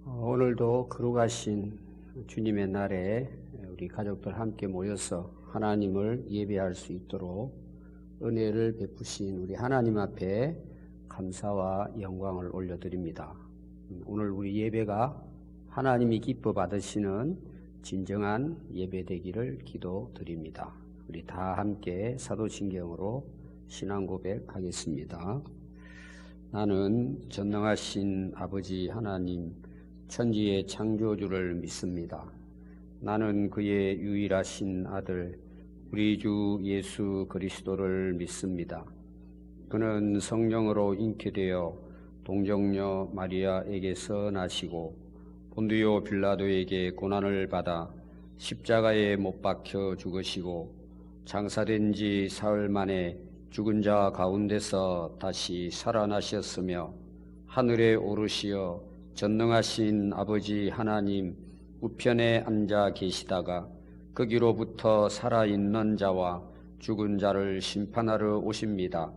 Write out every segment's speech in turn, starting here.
오늘도 거룩하신 주님의 날에 우리 가족들 함께 모여서 하나님을 예배할 수 있도록 은혜를 베푸신 우리 하나님 앞에 감사와 영광을 올려드립니다. 오늘 우리 예배가 하나님이 기뻐 받으시는 진정한 예배 되기를 기도드립니다. 우리 다 함께 사도신경으로 신앙 고백하겠습니다. 나는 전능하신 아버지 하나님 천지의 창조주를 믿습니다. 나는 그의 유일하신 아들 우리 주 예수 그리스도를 믿습니다. 그는 성령으로 잉태되어 동정녀 마리아에게서 나시고 본디오 빌라도에게 고난을 받아 십자가에 못 박혀 죽으시고 장사된 지 사흘 만에 죽은 자 가운데서 다시 살아나셨으며 하늘에 오르시어 전능하신 아버지 하나님 우편에 앉아 계시다가 거기로부터 살아있는 자와 죽은 자를 심판하러 오십니다.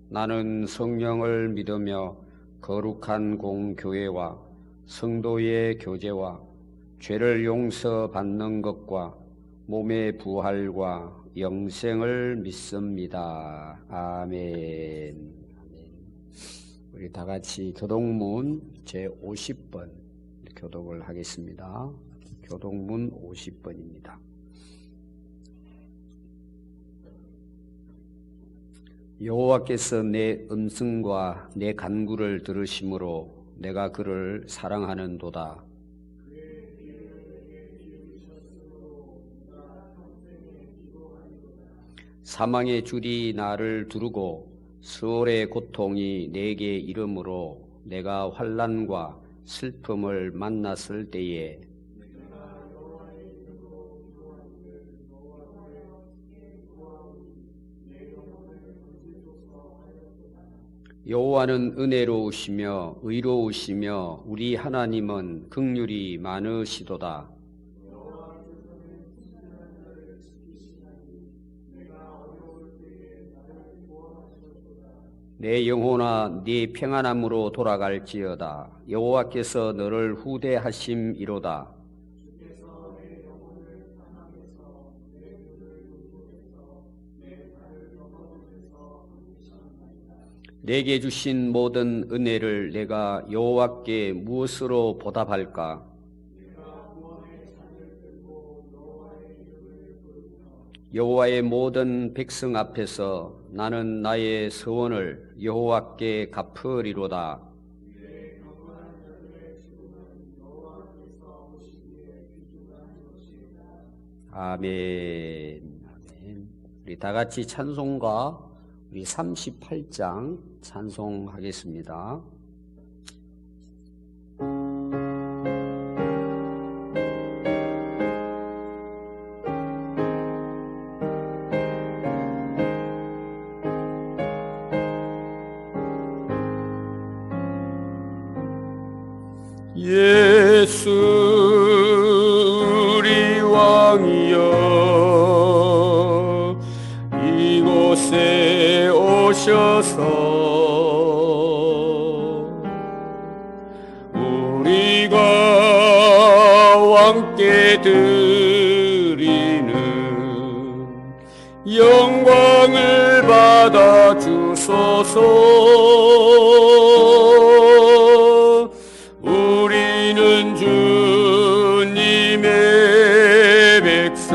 나는 성령을 믿으며 거룩한 공교회와 성도의 교제와 죄를 용서받는 것과 몸의 부활과 영생을 믿습니다. 아멘. 우리 다 같이 교동문 제50번 교독을 하겠습니다. 교동문 50번입니다. 여호와께서 내 음성과 내 간구를 들으심으로 내가 그를 사랑하는도다. 사망의 줄이 나를 두르고 수월의 고통이 내게 이르므로 내가 환난과 슬픔을 만났을 때에 여호와는 은혜로우시며 의로우시며 우리 하나님은 긍휼이 많으시도다. 내 영혼아 네 평안함으로 돌아갈지어다. 여호와께서 너를 후대하심이로다. 내게 주신 모든 은혜를 내가 여호와께 무엇으로 보답할까? 여호와의 모든 백성 앞에서 나는 나의 서원을 여호와께 갚으리로다. 아멘. 아멘. 우리 다 같이 찬송가 우리 38장 찬송하겠습니다. 예수 우리 왕이여 이곳에 오셔서 우리가 왕께 드리는 영광을 받아 주소서. 우리는 주님의 백성,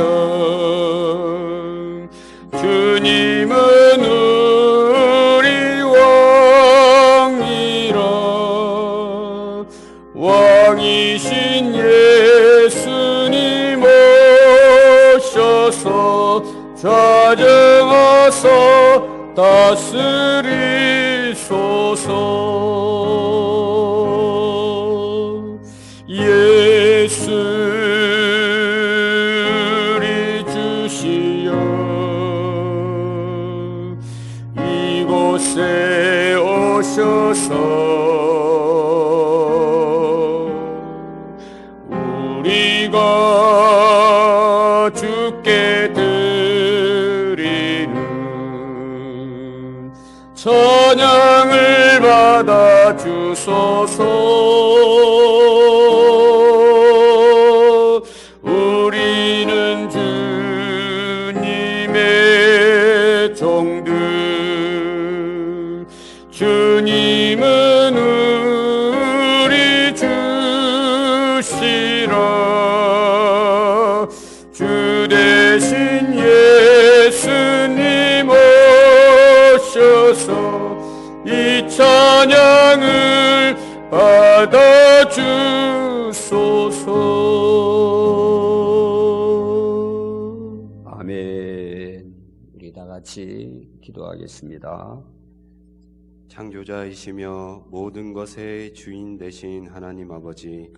주님은 우리 왕이라. 왕이신 예수님 오셔서 좌정하사 다스리소서. 예수를 주시어 이곳에 오셔서 우리가 주께 드리는 찬양을 받아 주소서. 주소서. 우리는 주님의 종들, 주님은 우리 주시라. 주 대신 예수님 오셔서 이 찬양을 받아주소서. 아멘. 우리 다 같이 기도하겠습니다. 창조자이시며 모든 것의 주인 되신 하나님 아버지,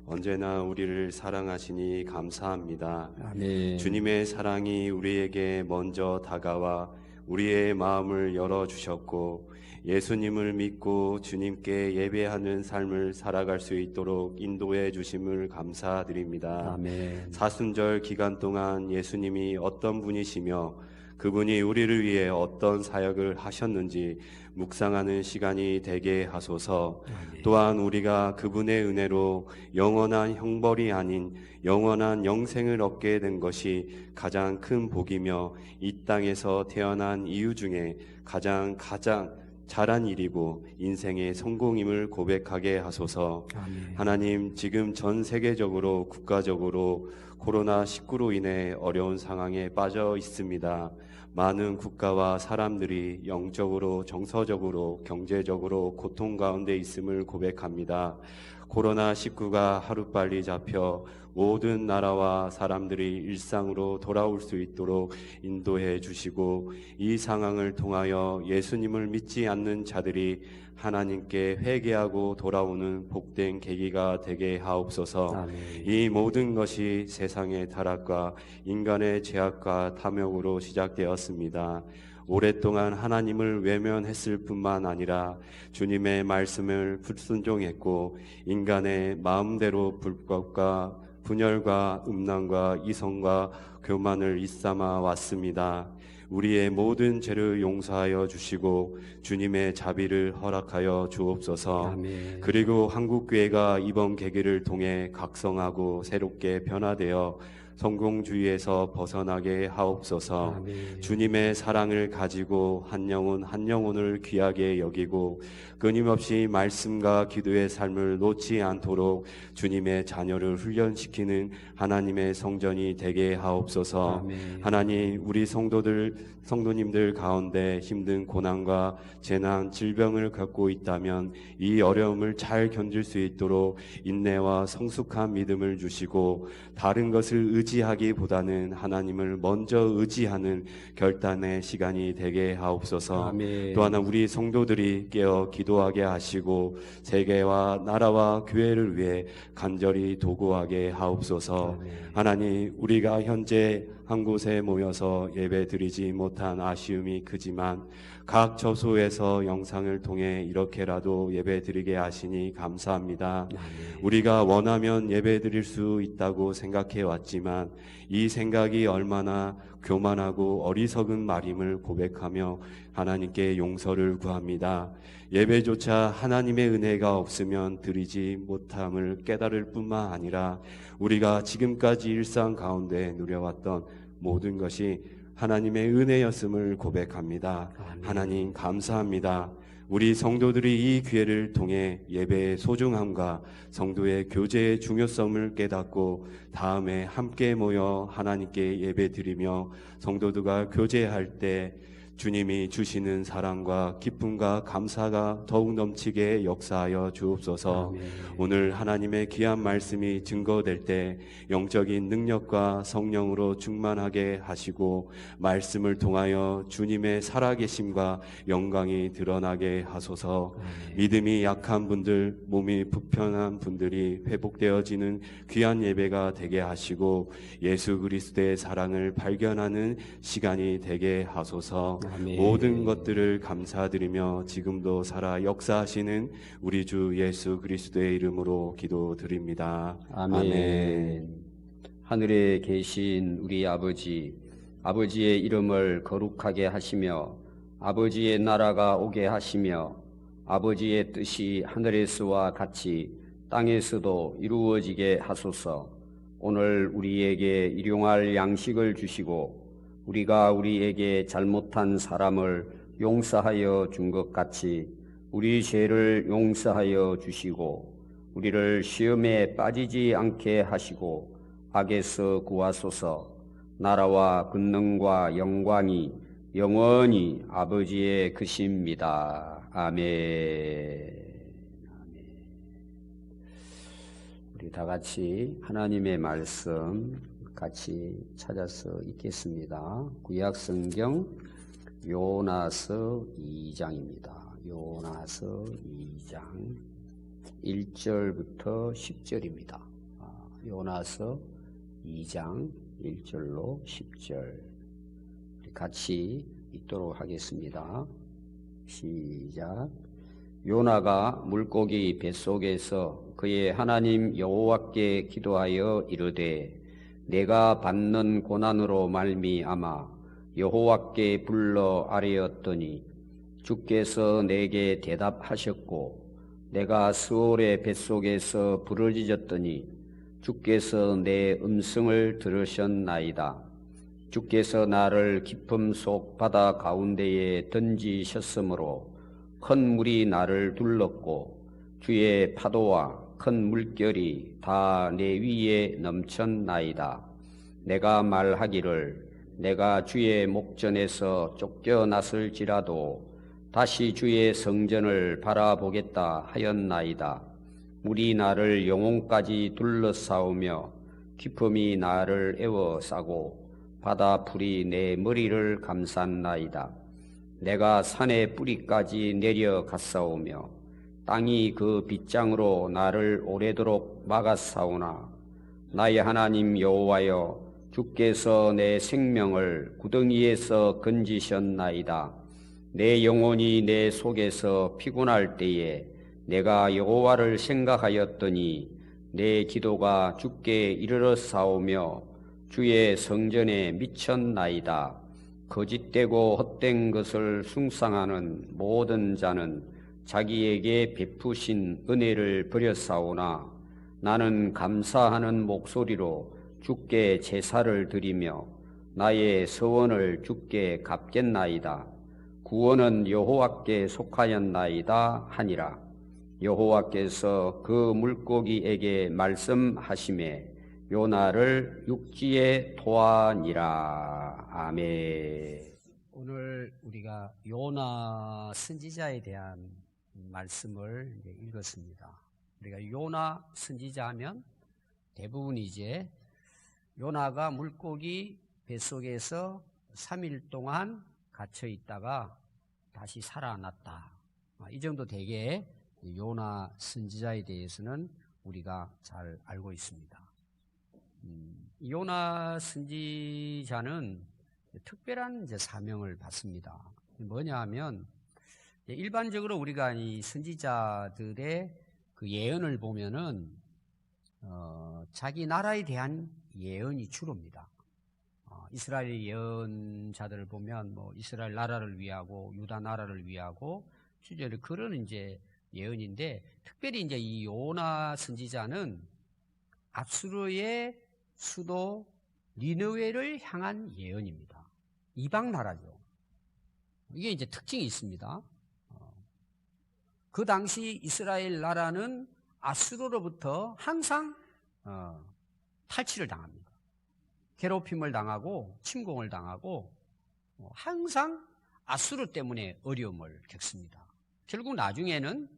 언제나 우리를 사랑하시니 감사합니다. 아멘. 주님의 사랑이 우리에게 먼저 다가와 우리의 마음을 열어주셨고, 예수님을 믿고 주님께 예배하는 삶을 살아갈 수 있도록 인도해 주심을 감사드립니다. 아멘. 사순절 기간 동안 예수님이 어떤 분이시며 그분이 우리를 위해 어떤 사역을 하셨는지 묵상하는 시간이 되게 하소서. 또한 우리가 그분의 은혜로 영원한 형벌이 아닌 영원한 영생을 얻게 된 것이 가장 큰 복이며 이 땅에서 태어난 이유 중에 가장 잘한 일이고 인생의 성공임을 고백하게 하소서. 아멘. 하나님, 지금 전 세계적으로 국가적으로 코로나19로 인해 어려운 상황에 빠져 있습니다. 많은 국가와 사람들이 영적으로, 정서적으로, 경제적으로 고통 가운데 있음을 고백합니다. 코로나19가 하루빨리 잡혀 모든 나라와 사람들이 일상으로 돌아올 수 있도록 인도해 주시고, 이 상황을 통하여 예수님을 믿지 않는 자들이 하나님께 회개하고 돌아오는 복된 계기가 되게 하옵소서. 아멘. 이 모든 것이 세상의 타락과 인간의 죄악과 탐욕으로 시작되었습니다. 오랫동안 하나님을 외면했을 뿐만 아니라 주님의 말씀을 불순종했고, 인간의 마음대로 불법과 분열과 음란과 이성과 교만을 일삼아 왔습니다. 우리의 모든 죄를 용서하여 주시고 주님의 자비를 허락하여 주옵소서. 아멘. 그리고 한국교회가 이번 계기를 통해 각성하고 새롭게 변화되어 성공주의에서 벗어나게 하옵소서. 아멘. 주님의 사랑을 가지고 한 영혼 한 영혼을 귀하게 여기고 끊임없이 말씀과 기도의 삶을 놓지 않도록 주님의 자녀를 훈련시키는 하나님의 성전이 되게 하옵소서. 아멘. 하나님, 우리 성도님들 가운데 힘든 고난과 재난, 질병을 갖고 있다면 이 어려움을 잘 견딜 수 있도록 인내와 성숙한 믿음을 주시고, 다른 것을 의지하기보다는 하나님을 먼저 의지하는 결단의 시간이 되게 하옵소서. 아멘. 또 하나 우리 성도들이 깨어 기도하게 하시고 세계와 나라와 교회를 위해 간절히 도구하게 하옵소서. 아멘. 하나님, 우리가 현재 한 곳에 모여서 예배 드리지 못한 아쉬움이 크지만 각 처소에서 영상을 통해 이렇게라도 예배 드리게 하시니 감사합니다. 아멘. 우리가 원하면 예배 드릴 수 있다고 생각해 왔지만 이 생각이 얼마나 교만하고 어리석은 말임을 고백하며 하나님께 용서를 구합니다. 예배조차 하나님의 은혜가 없으면 드리지 못함을 깨달을 뿐만 아니라 우리가 지금까지 일상 가운데 누려왔던 모든 것이 하나님의 은혜였음을 고백합니다. 아멘. 하나님 감사합니다. 우리 성도들이 이 기회를 통해 예배의 소중함과 성도의 교제의 중요성을 깨닫고 다음에 함께 모여 하나님께 예배 드리며 성도들과 교제할 때 주님이 주시는 사랑과 기쁨과 감사가 더욱 넘치게 역사하여 주옵소서. 아멘. 오늘 하나님의 귀한 말씀이 증거될 때 영적인 능력과 성령으로 충만하게 하시고 말씀을 통하여 주님의 살아계심과 영광이 드러나게 하소서. 아멘. 믿음이 약한 분들, 몸이 불편한 분들이 회복되어지는 귀한 예배가 되게 하시고 예수 그리스도의 사랑을 발견하는 시간이 되게 하소서. 아멘. 모든 것들을 감사드리며 지금도 살아 역사하시는 우리 주 예수 그리스도의 이름으로 기도드립니다. 아멘. 하늘에 계신 우리 아버지, 아버지의 이름을 거룩하게 하시며 아버지의 나라가 오게 하시며 아버지의 뜻이 하늘에서와 같이 땅에서도 이루어지게 하소서. 오늘 우리에게 일용할 양식을 주시고 우리가 우리에게 잘못한 사람을 용서하여 준 것 같이 우리 죄를 용서하여 주시고 우리를 시험에 빠지지 않게 하시고 악에서 구하소서. 나라와 권능과 영광이 영원히 아버지의 것입니다. 아멘. 우리 다 같이 하나님의 말씀 같이 찾아서 읽겠습니다. 구약 성경 요나서 2장입니다. 요나서 2장 1절부터 10절입니다. 요나서 2장 1절로 10절 같이 읽도록 하겠습니다. 시작. 요나가 물고기 뱃속에서 그의 하나님 여호와께 기도하여 이르되 내가 받는 고난으로 말미암아 여호와께 불러 아뢰었더니 주께서 내게 대답하셨고 내가 스올의 뱃속에서 부르짖었더니 주께서 내 음성을 들으셨나이다. 주께서 나를 깊음 속 바다 가운데에 던지셨으므로 큰 물이 나를 둘렀고 주의 파도와 큰 물결이 다 내 위에 넘쳤나이다. 내가 말하기를 내가 주의 목전에서 쫓겨났을지라도 다시 주의 성전을 바라보겠다 하였나이다. 물이 나를 영혼까지 둘러싸우며 깊음이 나를 에워싸고 바다 풀이 내 머리를 감쌌나이다. 내가 산의 뿌리까지 내려갔사오며 땅이 그 빗장으로 나를 오래도록 막았사오나 나의 하나님 여호와여 주께서 내 생명을 구덩이에서 건지셨나이다. 내 영혼이 내 속에서 피곤할 때에 내가 여호와를 생각하였더니 내 기도가 주께 이르렀사오며 주의 성전에 미쳤나이다. 거짓되고 헛된 것을 숭상하는 모든 자는 자기에게 베푸신 은혜를 버렸사오나 나는 감사하는 목소리로 주께 제사를 드리며 나의 서원을 주께 갚겠나이다. 구원은 여호와께 속하였나이다 하니라. 여호와께서 그 물고기에게 말씀하시매 요나를 육지에 토하니라. 아멘. 오늘 우리가 요나 선지자에 대한 말씀을 읽었습니다. 우리가 요나 선지자 하면 대부분 이제 요나가 물고기 뱃속에서 3일 동안 갇혀 있다가 다시 살아났다. 이 정도 되게 요나 선지자에 대해서는 우리가 잘 알고 있습니다. 요나 선지자는 특별한 이제 사명을 받습니다. 뭐냐 하면 일반적으로 우리가 이 선지자들의 그 예언을 보면은 자기 나라에 대한 예언이 주로입니다. 이스라엘 예언자들을 보면 뭐 이스라엘 나라를 위하고 유다 나라를 위하고 주제를 그런 이제 예언인데 특별히 이제 이 요나 선지자는 아수르의 수도 니느웨를 향한 예언입니다. 이방 나라죠. 이게 이제 특징이 있습니다. 그 당시 이스라엘 나라는 아수르로부터 항상 탈취를 당합니다. 괴롭힘을 당하고 침공을 당하고 항상 아수르 때문에 어려움을 겪습니다. 결국 나중에는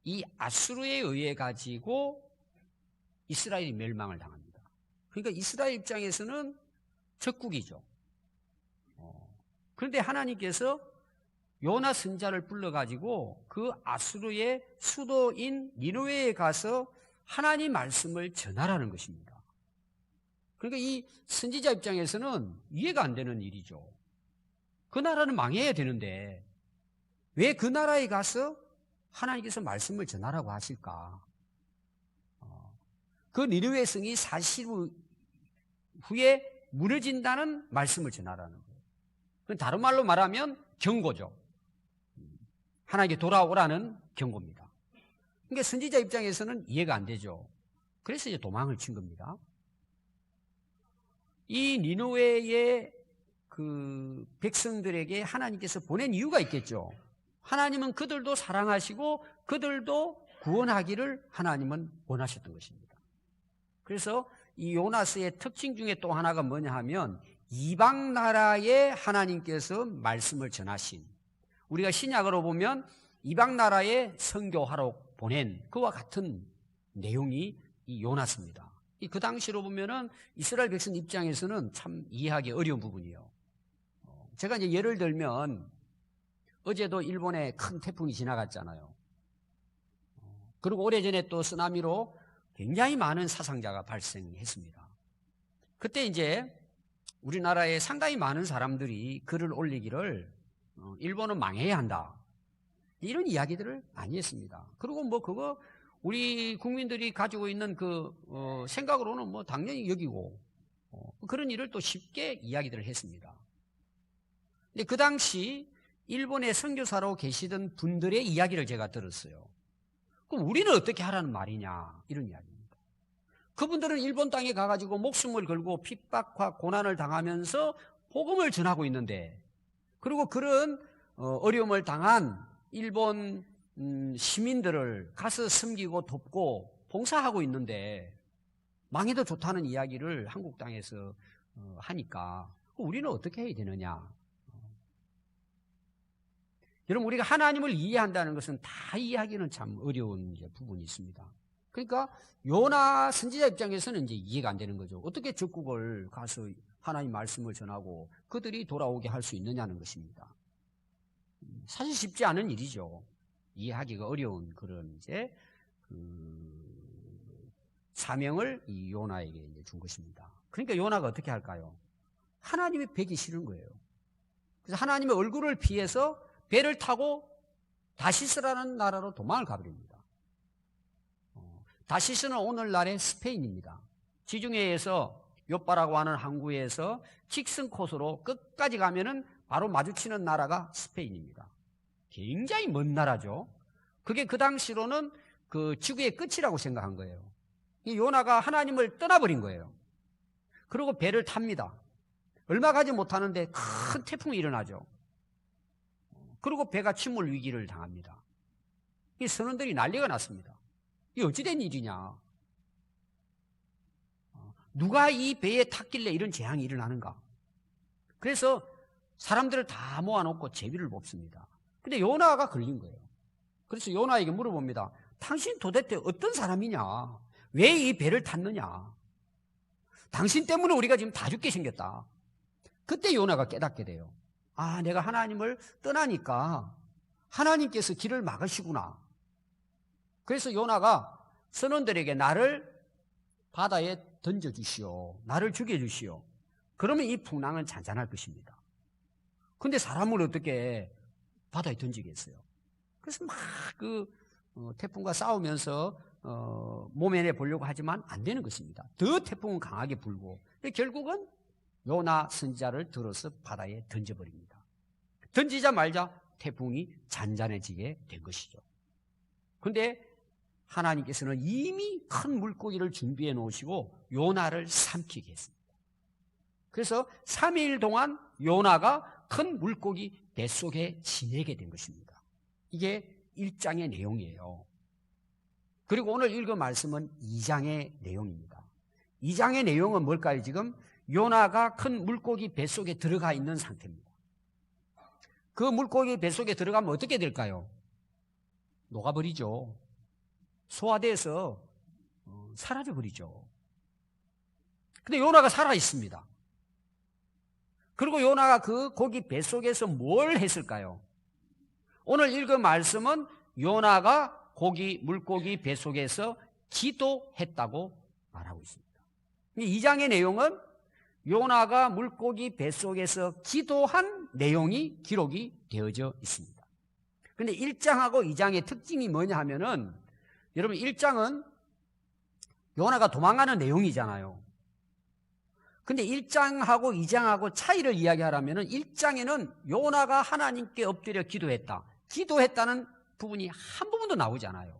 이 아수르에 의해 가지고 이스라엘이 멸망을 당합니다. 그러니까 이스라엘 입장에서는 적국이죠. 그런데 하나님께서 요나 선지자를 불러가지고 그 아수르의 수도인 니느웨에 가서 하나님 말씀을 전하라는 것입니다. 그러니까 이 선지자 입장에서는 이해가 안 되는 일이죠. 그 나라는 망해야 되는데 왜 그 나라에 가서 하나님께서 말씀을 전하라고 하실까? 그 니느웨 성이 사실 후에 무너진다는 말씀을 전하라는 거예요. 다른 말로 말하면 경고죠. 하나님께 돌아오라는 경고입니다. 그러니까 선지자 입장에서는 이해가 안 되죠. 그래서 이제 도망을 친 겁니다. 이 니느웨의 그 백성들에게 하나님께서 보낸 이유가 있겠죠. 하나님은 그들도 사랑하시고 그들도 구원하기를 하나님은 원하셨던 것입니다. 그래서 이 요나스의 특징 중에 또 하나가 뭐냐 하면 이방 나라에 하나님께서 말씀을 전하신, 우리가 신약으로 보면 이방 나라에 선교하러 보낸 그와 같은 내용이 이 요나스입니다. 그 당시로 보면은 이스라엘 백성 입장에서는 참 이해하기 어려운 부분이에요. 제가 이제 예를 들면 어제도 일본에 큰 태풍이 지나갔잖아요. 그리고 오래전에 또 쓰나미로 굉장히 많은 사상자가 발생했습니다. 그때 이제 우리나라에 상당히 많은 사람들이 글을 올리기를 일본은 망해야 한다, 이런 이야기들을 많이 했습니다. 그리고 뭐 그거 우리 국민들이 가지고 있는 그 생각으로는 뭐 당연히 여기고 그런 일을 또 쉽게 이야기들을 했습니다. 근데 그 당시 일본에 선교사로 계시던 분들의 이야기를 제가 들었어요. 그럼 우리는 어떻게 하라는 말이냐, 이런 이야기입니다. 그분들은 일본 땅에 가가지고 목숨을 걸고 핍박과 고난을 당하면서 복음을 전하고 있는데, 그리고 그런 어려움을 당한 일본 시민들을 가서 섬기고 돕고 봉사하고 있는데 망해도 좋다는 이야기를 한국 땅에서 하니까 우리는 어떻게 해야 되느냐. 여러분, 우리가 하나님을 이해한다는 것은 다 이해하기는 참 어려운 부분이 있습니다. 그러니까 요나 선지자 입장에서는 이제 이해가 안 되는 거죠. 어떻게 적국을 가서 하나님 말씀을 전하고 그들이 돌아오게 할 수 있느냐는 것입니다. 사실 쉽지 않은 일이죠. 이해하기가 어려운 그런 이제 사명을 이 요나에게 이제 준 것입니다. 그러니까 요나가 어떻게 할까요? 하나님이 뵈기 싫은 거예요. 그래서 하나님의 얼굴을 피해서 배를 타고 다시스라는 나라로 도망을 가버립니다. 다시스는 오늘날의 스페인입니다. 지중해에서 요빠라고 하는 항구에서 직선 코스로 끝까지 가면은 바로 마주치는 나라가 스페인입니다. 굉장히 먼 나라죠. 그게 그 당시로는 그 지구의 끝이라고 생각한 거예요. 이 요나가 하나님을 떠나버린 거예요. 그리고 배를 탑니다. 얼마 가지 못하는데 큰 태풍이 일어나죠. 그리고 배가 침몰 위기를 당합니다. 이 선원들이 난리가 났습니다. 이게 어찌된 일이냐? 누가 이 배에 탔길래 이런 재앙이 일어나는가? 그래서 사람들을 다 모아놓고 제비를 뽑습니다. 근데 요나가 걸린 거예요. 그래서 요나에게 물어봅니다. 당신 도대체 어떤 사람이냐? 왜 이 배를 탔느냐? 당신 때문에 우리가 지금 다 죽게 생겼다. 그때 요나가 깨닫게 돼요. 아, 내가 하나님을 떠나니까 하나님께서 길을 막으시구나. 그래서 요나가 선원들에게 나를 바다에 던져주시오. 나를 죽여주시오. 그러면 이 풍랑은 잔잔할 것입니다. 근데 사람을 어떻게 바다에 던지겠어요? 그래서 막 태풍과 싸우면서 모면해 보려고 하지만 안 되는 것입니다. 더 태풍은 강하게 불고 결국은 요나 선지자를 들어서 바다에 던져버립니다. 던지자마자 태풍이 잔잔해지게 된 것이죠. 그런데 하나님께서는 이미 큰 물고기를 준비해 놓으시고 요나를 삼키게 했습니다. 그래서 3일 동안 요나가 큰 물고기 뱃속에 지내게 된 것입니다. 이게 1장의 내용이에요. 그리고 오늘 읽은 말씀은 2장의 내용입니다. 2장의 내용은 뭘까요? 지금 요나가 큰 물고기 뱃속에 들어가 있는 상태입니다. 그 물고기 뱃속에 들어가면 어떻게 될까요? 녹아버리죠. 소화돼서 사라져버리죠. 근데 요나가 살아있습니다. 그리고 요나가 그 고기 뱃속에서 뭘 했을까요? 오늘 읽은 말씀은 요나가 물고기 뱃속에서 기도했다고 말하고 있습니다. 2장의 내용은 요나가 물고기 뱃속에서 기도한 내용이 기록이 되어져 있습니다. 그런데 1장하고 2장의 특징이 뭐냐 하면은, 여러분 1장은 요나가 도망가는 내용이잖아요. 근데 1장하고 2장하고 차이를 이야기하라면은 1장에는 요나가 하나님께 엎드려 기도했다. 기도했다는 부분이 한 부분도 나오지 않아요.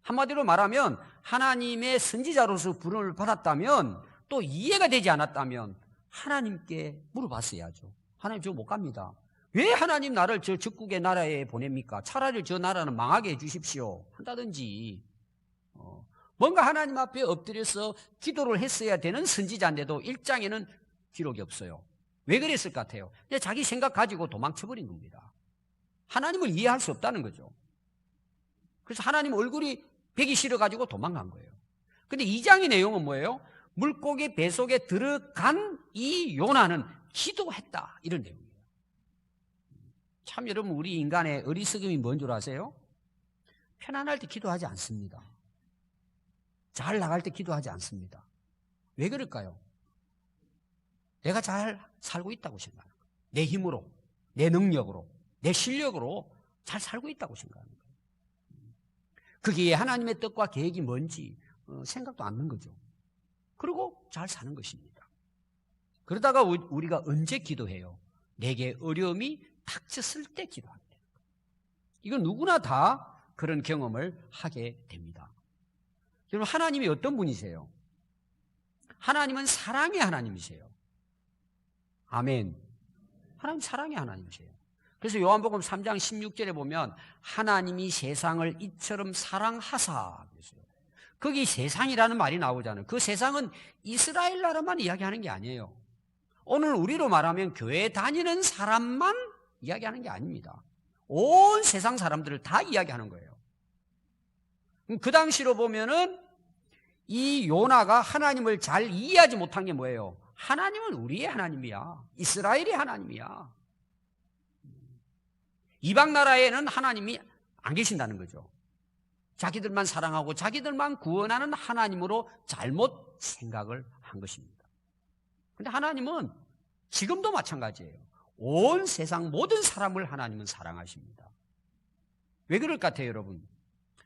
한마디로 말하면 하나님의 선지자로서 부름을 받았다면 또 이해가 되지 않았다면 하나님께 물어봤어야죠. 하나님 저 못 갑니다. 왜 하나님 나를 저 적국의 나라에 보냅니까? 차라리 저 나라는 망하게 해주십시오. 한다든지 뭔가 하나님 앞에 엎드려서 기도를 했어야 되는 선지자인데도 1장에는 기록이 없어요. 왜 그랬을 것 같아요? 그냥 자기 생각 가지고 도망쳐버린 겁니다. 하나님을 이해할 수 없다는 거죠. 그래서 하나님 얼굴이 뵈기 싫어가지고 도망간 거예요. 근데 2장의 내용은 뭐예요? 물고기 뱃속에 들어간 이 요나는 기도했다, 이런 내용이에요. 참 여러분, 우리 인간의 어리석음이 뭔 줄 아세요? 편안할 때 기도하지 않습니다. 잘 나갈 때 기도하지 않습니다. 왜 그럴까요? 내가 잘 살고 있다고 생각하는 거예요. 내 힘으로, 내 능력으로, 내 실력으로 잘 살고 있다고 생각하는 거예요. 그게 하나님의 뜻과 계획이 뭔지 생각도 않는 거죠. 그리고 잘 사는 것입니다. 그러다가 우리가 언제 기도해요? 내게 어려움이 닥쳤을 때 기도하게 됩니다. 이건 누구나 다 그런 경험을 하게 됩니다. 여러분, 하나님이 어떤 분이세요? 하나님은 사랑의 하나님이세요. 아멘. 하나님 사랑의 하나님이세요. 그래서 요한복음 3장 16절에 보면 하나님이 세상을 이처럼 사랑하사 그랬어요. 거기 세상이라는 말이 나오잖아요. 그 세상은 이스라엘 나라만 이야기하는 게 아니에요. 오늘 우리로 말하면 교회 다니는 사람만 이야기하는 게 아닙니다. 온 세상 사람들을 다 이야기하는 거예요. 그 당시로 보면은 이 요나가 하나님을 잘 이해하지 못한 게 뭐예요? 하나님은 우리의 하나님이야. 이스라엘의 하나님이야. 이방 나라에는 하나님이 안 계신다는 거죠. 자기들만 사랑하고 자기들만 구원하는 하나님으로 잘못 생각을 한 것입니다. 그런데 하나님은 지금도 마찬가지예요. 온 세상 모든 사람을 하나님은 사랑하십니다. 왜 그럴 것 같아요, 여러분?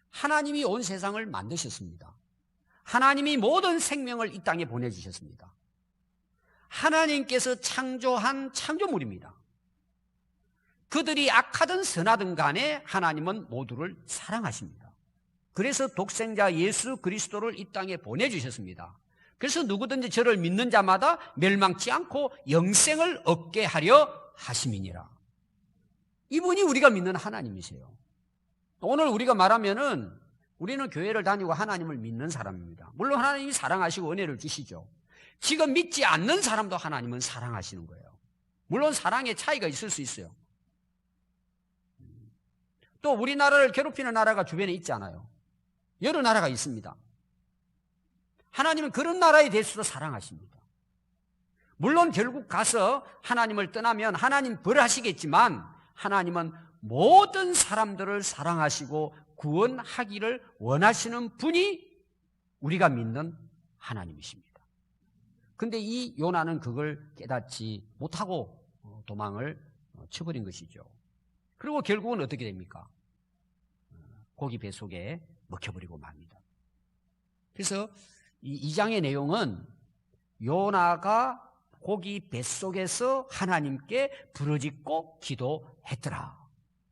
하나님이 온 세상을 만드셨습니다. 하나님이 모든 생명을 이 땅에 보내주셨습니다. 하나님께서 창조한 창조물입니다. 그들이 악하든 선하든 간에 하나님은 모두를 사랑하십니다. 그래서 독생자 예수 그리스도를 이 땅에 보내주셨습니다. 그래서 누구든지 저를 믿는 자마다 멸망치 않고 영생을 얻게 하려 하심이니라. 이분이 우리가 믿는 하나님이세요. 오늘 우리가 말하면은 우리는 교회를 다니고 하나님을 믿는 사람입니다. 물론 하나님이 사랑하시고 은혜를 주시죠. 지금 믿지 않는 사람도 하나님은 사랑하시는 거예요. 물론 사랑의 차이가 있을 수 있어요. 또 우리나라를 괴롭히는 나라가 주변에 있잖아요. 여러 나라가 있습니다. 하나님은 그런 나라에 대해서도 사랑하십니다. 물론 결국 가서 하나님을 떠나면 하나님 벌하시겠지만 하나님은 모든 사람들을 사랑하시고 구원하기를 원하시는 분이 우리가 믿는 하나님이십니다. 그런데 이 요나는 그걸 깨닫지 못하고 도망을 쳐버린 것이죠. 그리고 결국은 어떻게 됩니까? 고기 뱃속에 먹혀버리고 맙니다. 그래서 이 2장의 내용은 요나가 고기 뱃속에서 하나님께 부르짖고 기도했더라.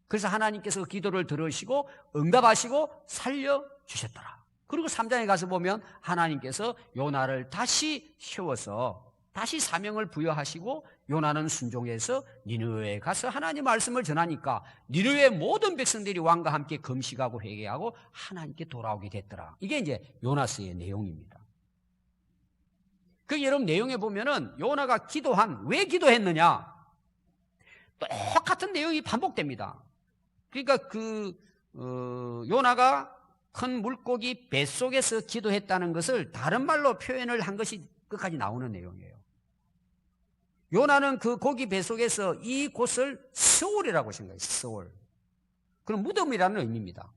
그래서 하나님께서 그 기도를 들으시고 응답하시고 살려주셨더라. 그리고 3장에 가서 보면 하나님께서 요나를 다시 세워서 다시 사명을 부여하시고 요나는 순종해서 니느웨에 가서 하나님 말씀을 전하니까 니느웨 모든 백성들이 왕과 함께 금식하고 회개하고 하나님께 돌아오게 됐더라. 이게 이제 요나서의 내용입니다. 그 여러분 내용에 보면은 요나가 왜 기도했느냐? 똑같은 내용이 반복됩니다. 그러니까 요나가 큰 물고기 뱃속에서 기도했다는 것을 다른 말로 표현을 한 것이 끝까지 나오는 내용이에요. 요나는 그 고기 뱃속에서 이 곳을 스올이라고 생각해요. 스올. 그럼 무덤이라는 의미입니다.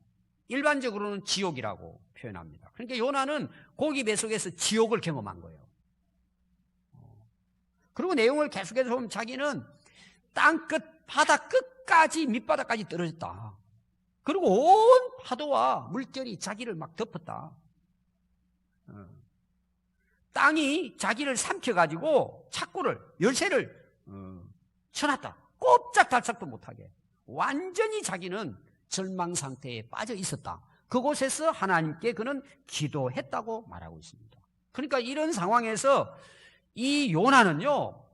일반적으로는 지옥이라고 표현합니다. 그러니까 요나는 고기 뱃속에서 지옥을 경험한 거예요. 그리고 내용을 계속해서 보면 자기는 땅끝, 바다 끝까지 밑바닥까지 떨어졌다. 그리고 온 파도와 물결이 자기를 막 덮었다. 땅이 자기를 삼켜가지고 열쇠를 쳐놨다. 꼼짝달싹도 못하게. 완전히 자기는 절망 상태에 빠져 있었다. 그곳에서 하나님께 그는 기도했다고 말하고 있습니다. 그러니까 이런 상황에서 이 요나는요,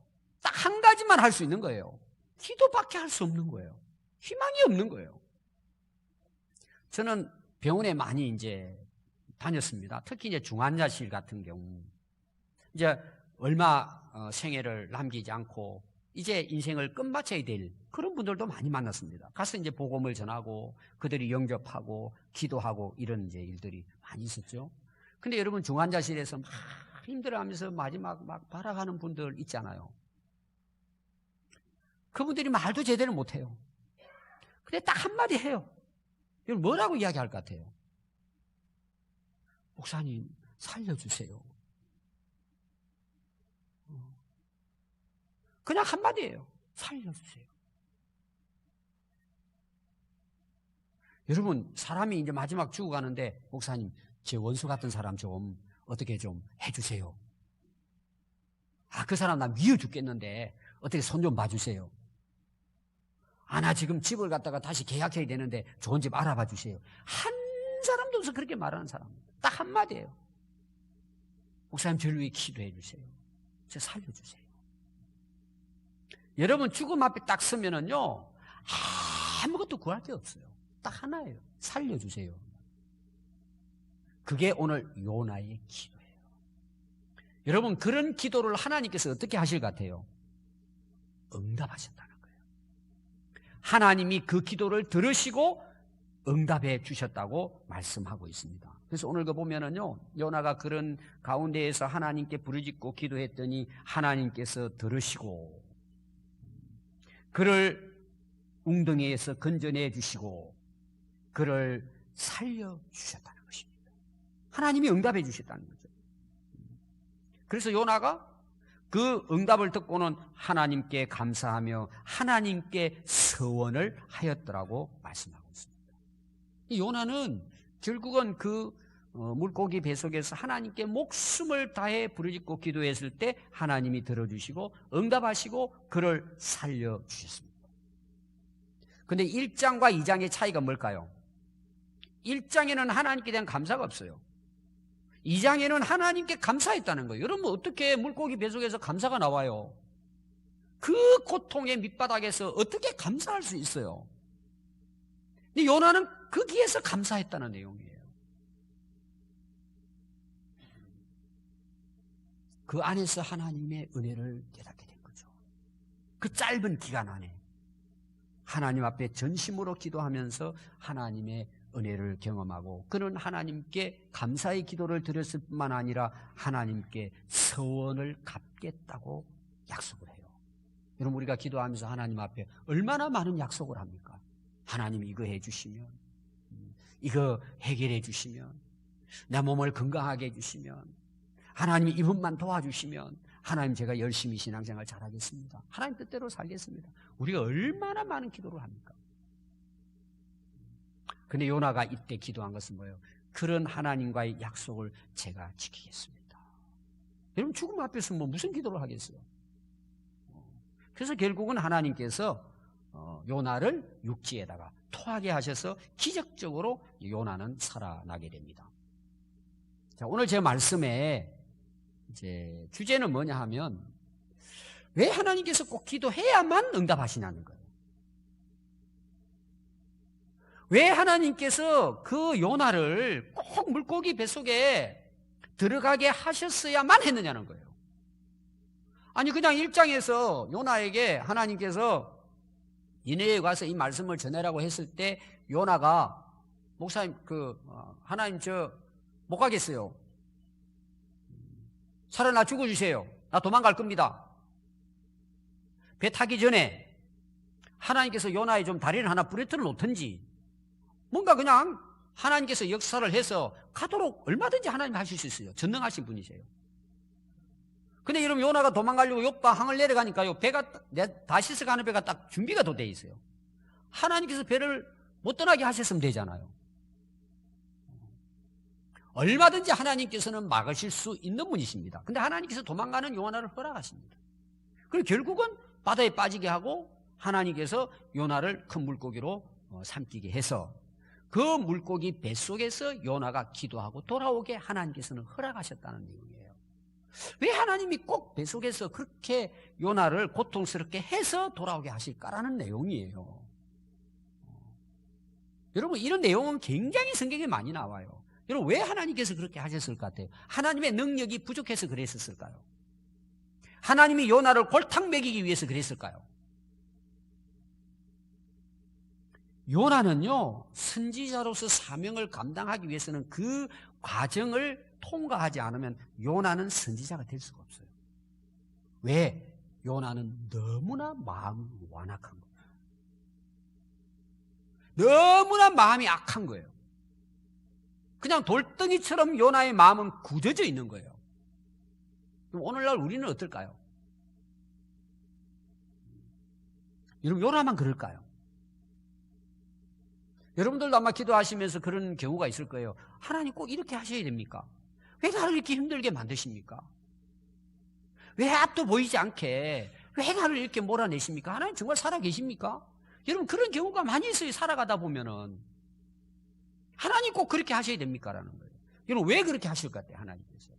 딱 한 가지만 할 수 있는 거예요. 기도밖에 할 수 없는 거예요. 희망이 없는 거예요. 저는 병원에 많이 이제 다녔습니다. 특히 이제 중환자실 같은 경우. 이제 얼마 생애를 남기지 않고 이제 인생을 끝마쳐야 될 그런 분들도 많이 만났습니다. 가서 이제 복음을 전하고 그들이 영접하고 기도하고 이런 이제 일들이 많이 있었죠. 근데 여러분 중환자실에서 막 힘들어하면서 마지막 막 발악하는 분들 있잖아요. 그분들이 말도 제대로 못해요. 근데 딱 한마디 해요. 여러분 뭐라고 이야기할 것 같아요? 목사님 살려주세요. 그냥 한마디예요. 살려주세요. 여러분 사람이 이제 마지막 죽어가는데 목사님 제 원수 같은 사람 좀 어떻게 좀 해주세요. 아, 그 사람 나 미워 죽겠는데 어떻게 손 좀 봐주세요. 아, 나 지금 집을 갖다가 다시 계약해야 되는데 좋은 집 알아봐 주세요. 한 사람도 없어 그렇게 말하는 사람. 딱 한마디예요. 목사님 저를 위해 기도해 주세요. 저 살려주세요. 여러분 죽음 앞에 딱 서면은요 아무것도 구할 게 없어요. 딱 하나예요. 살려주세요. 그게 오늘 요나의 기도예요. 여러분 그런 기도를 하나님께서 어떻게 하실 것 같아요? 응답하셨다는 거예요. 하나님이 그 기도를 들으시고 응답해 주셨다고 말씀하고 있습니다. 그래서 오늘 그 보면은요, 요나가 그런 가운데에서 하나님께 부르짖고 기도했더니 하나님께서 들으시고 그를 웅덩이에서 건져내 주시고 그를 살려 주셨다는 것입니다. 하나님이 응답해 주셨다는 거죠. 그래서 요나가 그 응답을 듣고는 하나님께 감사하며 하나님께 서원을 하였더라고 말씀하고 있습니다. 이 요나는 결국은 그 물고기 배 속에서 하나님께 목숨을 다해 부르짖고 기도했을 때 하나님이 들어주시고 응답하시고 그를 살려주셨습니다. 그런데 1장과 2장의 차이가 뭘까요? 1장에는 하나님께 대한 감사가 없어요. 2장에는 하나님께 감사했다는 거예요. 여러분 어떻게 물고기 배 속에서 감사가 나와요? 그 고통의 밑바닥에서 어떻게 감사할 수 있어요? 근데 요나는 거기에서 감사했다는 내용이에요. 그 안에서 하나님의 은혜를 깨닫게 된 거죠. 그 짧은 기간 안에 하나님 앞에 전심으로 기도하면서 하나님의 은혜를 경험하고 그는 하나님께 감사의 기도를 드렸을 뿐만 아니라 하나님께 서원을 갚겠다고 약속을 해요. 여러분 우리가 기도하면서 하나님 앞에 얼마나 많은 약속을 합니까? 하나님 이거 해주시면, 이거 해결해 주시면, 내 몸을 건강하게 해주시면, 하나님이 이분만 도와주시면 하나님 제가 열심히 신앙생활 잘하겠습니다. 하나님 뜻대로 살겠습니다. 우리가 얼마나 많은 기도를 합니까? 근데 요나가 이때 기도한 것은 뭐예요? 그런 하나님과의 약속을 제가 지키겠습니다. 여러분 죽음 앞에서 뭐 무슨 기도를 하겠어요? 그래서 결국은 하나님께서 요나를 육지에다가 토하게 하셔서 기적적으로 요나는 살아나게 됩니다. 자, 오늘 제 말씀의 이제 주제는 뭐냐 하면 왜 하나님께서 꼭 기도해야만 응답하시냐는 거예요. 왜 하나님께서 그 요나를 꼭 물고기 뱃속에 들어가게 하셨어야만 했느냐는 거예요. 아니 그냥 1장에서 요나에게 하나님께서 니네에 가서 이 말씀을 전해라고 했을 때 요나가 목사님 하나님 저 못 가겠어요. 살아나 죽어주세요. 나 도망갈 겁니다. 배 타기 전에 하나님께서 요나에 좀 다리를 하나 부러뜨려 놓든지 뭔가 그냥 하나님께서 역사를 해서 가도록 얼마든지 하나님 하실 수 있어요. 전능하신 분이세요. 근데 여러분 요나가 도망가려고 요파 항을 내려가니까요 배가 다시스 가는 배가 딱 준비가 또 돼 있어요. 하나님께서 배를 못 떠나게 하셨으면 되잖아요. 얼마든지 하나님께서는 막으실 수 있는 분이십니다. 근데 하나님께서 도망가는 요나를 허락하십니다. 그리고 결국은 바다에 빠지게 하고 하나님께서 요나를 큰 물고기로 삼키게 해서 그 물고기 뱃속에서 요나가 기도하고 돌아오게 하나님께서는 허락하셨다는 내용이에요. 왜 하나님이 꼭 뱃속에서 그렇게 요나를 고통스럽게 해서 돌아오게 하실까라는 내용이에요. 여러분, 이런 내용은 굉장히 성경에 많이 나와요. 여러분, 왜 하나님께서 그렇게 하셨을 것 같아요? 하나님의 능력이 부족해서 그랬었을까요? 하나님이 요나를 골탕 먹이기 위해서 그랬을까요? 요나는요, 선지자로서 사명을 감당하기 위해서는 그 과정을 통과하지 않으면 요나는 선지자가 될 수가 없어요. 왜? 요나는 너무나 마음이 완악한 거예요. 너무나 마음이 악한 거예요. 그냥 돌덩이처럼 요나의 마음은 굳어져 있는 거예요. 그럼 오늘날 우리는 어떨까요? 여러분, 요나만 그럴까요? 여러분들도 아마 기도하시면서 그런 경우가 있을 거예요. 하나님 꼭 이렇게 하셔야 됩니까? 왜 나를 이렇게 힘들게 만드십니까? 왜 앞도 보이지 않게 왜 나를 이렇게 몰아내십니까? 하나님 정말 살아계십니까? 여러분, 그런 경우가 많이 있어요. 살아가다 보면은. 하나님 꼭 그렇게 하셔야 됩니까? 라는 거예요. 여러분, 왜 그렇게 하실 것 같아요? 하나님께서.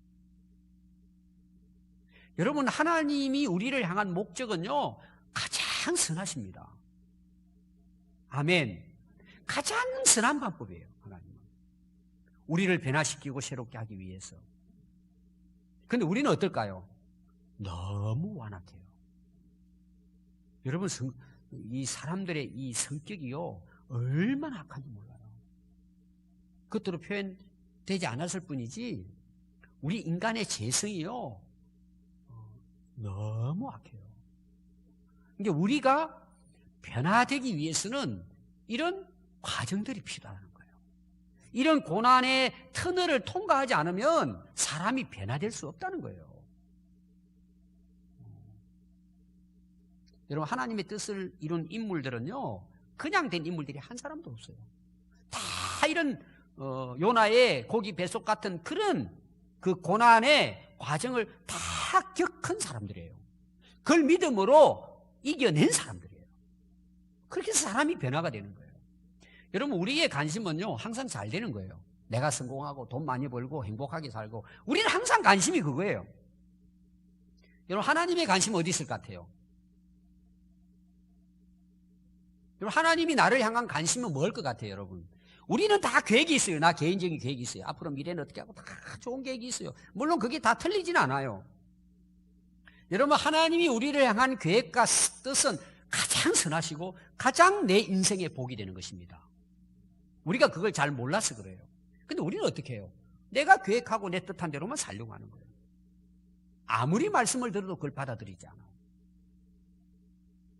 여러분, 하나님이 우리를 향한 목적은요, 가장 선하십니다. 아멘. 가장 선한 방법이에요. 하나님은. 우리를 변화시키고 새롭게 하기 위해서. 그런데 우리는 어떨까요? 너무 완악해요. 여러분, 이 사람들의 이 성격이요, 얼마나 악한지 몰라요. 그것대로 표현되지 않았을 뿐이지 우리 인간의 재성이요, 너무 악해요. 그러니까 우리가 변화되기 위해서는 이런 과정들이 필요하다는 거예요. 이런 고난의 터널을 통과하지 않으면 사람이 변화될 수 없다는 거예요. 여러분, 하나님의 뜻을 이룬 인물들은요, 그냥 된 인물들이 한 사람도 없어요. 다 이런 요나의 고기 뱃속 같은 그런 그 고난의 과정을 다 겪은 사람들이에요. 그걸 믿음으로 이겨낸 사람들이에요. 그렇게 해서 사람이 변화가 되는 거예요. 여러분, 우리의 관심은요, 항상 잘 되는 거예요. 내가 성공하고 돈 많이 벌고 행복하게 살고. 우리는 항상 관심이 그거예요. 여러분, 하나님의 관심은 어디 있을 것 같아요? 여러분, 하나님이 나를 향한 관심은 뭘 것 같아요, 여러분? 우리는 다 계획이 있어요. 나 개인적인 계획이 있어요. 앞으로 미래는 어떻게 하고 다 좋은 계획이 있어요. 물론 그게 다 틀리진 않아요. 여러분, 하나님이 우리를 향한 계획과 뜻은 가장 선하시고 가장 내 인생에 복이 되는 것입니다. 우리가 그걸 잘 몰라서 그래요. 근데 우리는 어떻게 해요? 내가 계획하고 내 뜻한 대로만 살려고 하는 거예요. 아무리 말씀을 들어도 그걸 받아들이지 않아요.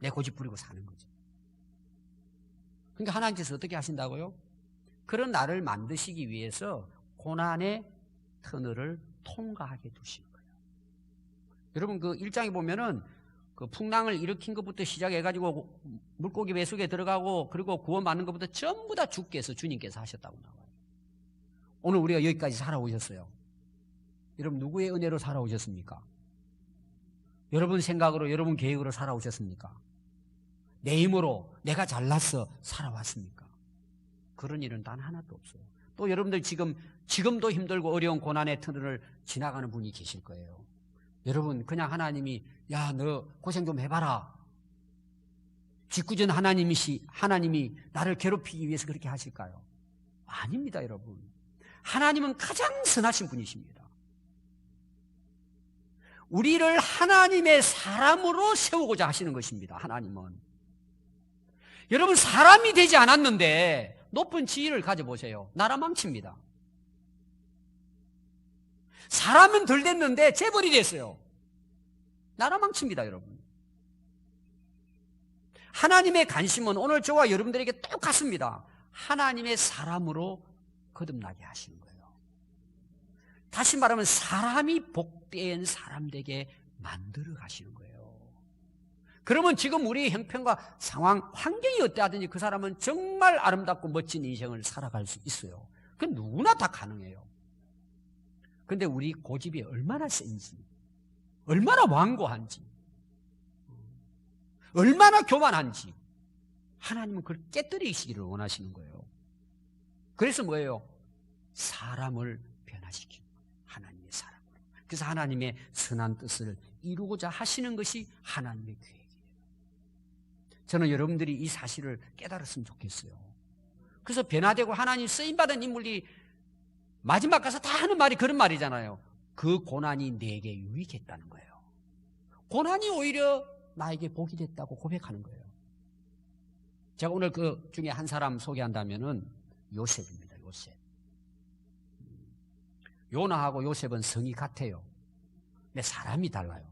내 고집 부리고 사는 거죠. 그러니까 하나님께서 어떻게 하신다고요? 그런 나를 만드시기 위해서 고난의 터널을 통과하게 두시는 거예요. 여러분, 그 1장에 보면은 그 풍랑을 일으킨 것부터 시작해가지고 물고기 뱃속에 들어가고 그리고 구원받는 것부터 전부 다 주께서, 주님께서 하셨다고 나와요. 오늘 우리가 여기까지 살아오셨어요. 여러분, 누구의 은혜로 살아오셨습니까? 여러분 생각으로, 여러분 계획으로 살아오셨습니까? 내 힘으로 내가 잘났어 살아왔습니까? 그런 일은 단 하나도 없어요. 또 여러분들 지금도 힘들고 어려운 고난의 터널을 지나가는 분이 계실 거예요. 여러분, 그냥 하나님이 야, 너 고생 좀 해봐라, 짓궂은 하나님이 나를 괴롭히기 위해서 그렇게 하실까요? 아닙니다, 여러분. 하나님은 가장 선하신 분이십니다. 우리를 하나님의 사람으로 세우고자 하시는 것입니다. 하나님은. 여러분, 사람이 되지 않았는데 높은 지위를 가져보세요. 나라 망칩니다. 사람은 덜 됐는데 재벌이 됐어요. 나라 망칩니다, 여러분. 하나님의 관심은 오늘 저와 여러분들에게 똑같습니다. 하나님의 사람으로 거듭나게 하시는 거예요. 다시 말하면 사람이 복된 사람 되게 만들어 가시는 거예요. 그러면 지금 우리 형편과 상황, 환경이 어떠하든지 그 사람은 정말 아름답고 멋진 인생을 살아갈 수 있어요. 그건 누구나 다 가능해요. 그런데 우리 고집이 얼마나 센지, 얼마나 완고한지, 얼마나 교만한지 하나님은 그걸 깨뜨리시기를 원하시는 거예요. 그래서 뭐예요? 사람을 변화시키는 거예요. 하나님의 사람을. 그래서 하나님의 선한 뜻을 이루고자 하시는 것이 하나님의 계획이에요. 저는 여러분들이 이 사실을 깨달았으면 좋겠어요. 그래서 변화되고 하나님 쓰임받은 인물이 마지막 가서 다 하는 말이 그런 말이잖아요. 그 고난이 내게 유익했다는 거예요. 고난이 오히려 나에게 복이 됐다고 고백하는 거예요. 제가 오늘 그 중에 한 사람 소개한다면은 요셉입니다. 요셉. 요나하고 요셉은 성이 같아요. 근데 사람이 달라요.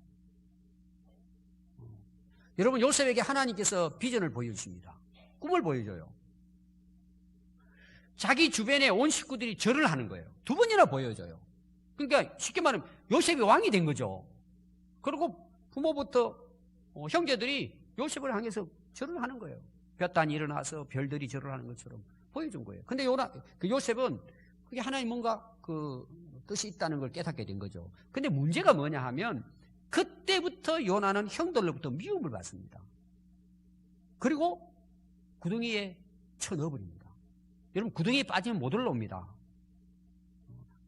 여러분, 요셉에게 하나님께서 비전을 보여주십니다. 꿈을 보여줘요. 자기 주변에 온 식구들이 절을 하는 거예요. 2번이나 보여줘요. 그러니까 쉽게 말하면 요셉이 왕이 된 거죠. 그리고 부모부터 형제들이 요셉을 향해서 절을 하는 거예요. 볕단이 일어나서 별들이 절을 하는 것처럼 보여준 거예요. 근데 요셉은 그게 하나님 뭔가 그 뜻이 있다는 걸 깨닫게 된 거죠. 근데 문제가 뭐냐 하면 그때부터 요나는 형들로부터 미움을 받습니다. 그리고 구덩이에 쳐넣어버립니다. 여러분, 구덩이에 빠지면 못 올라옵니다.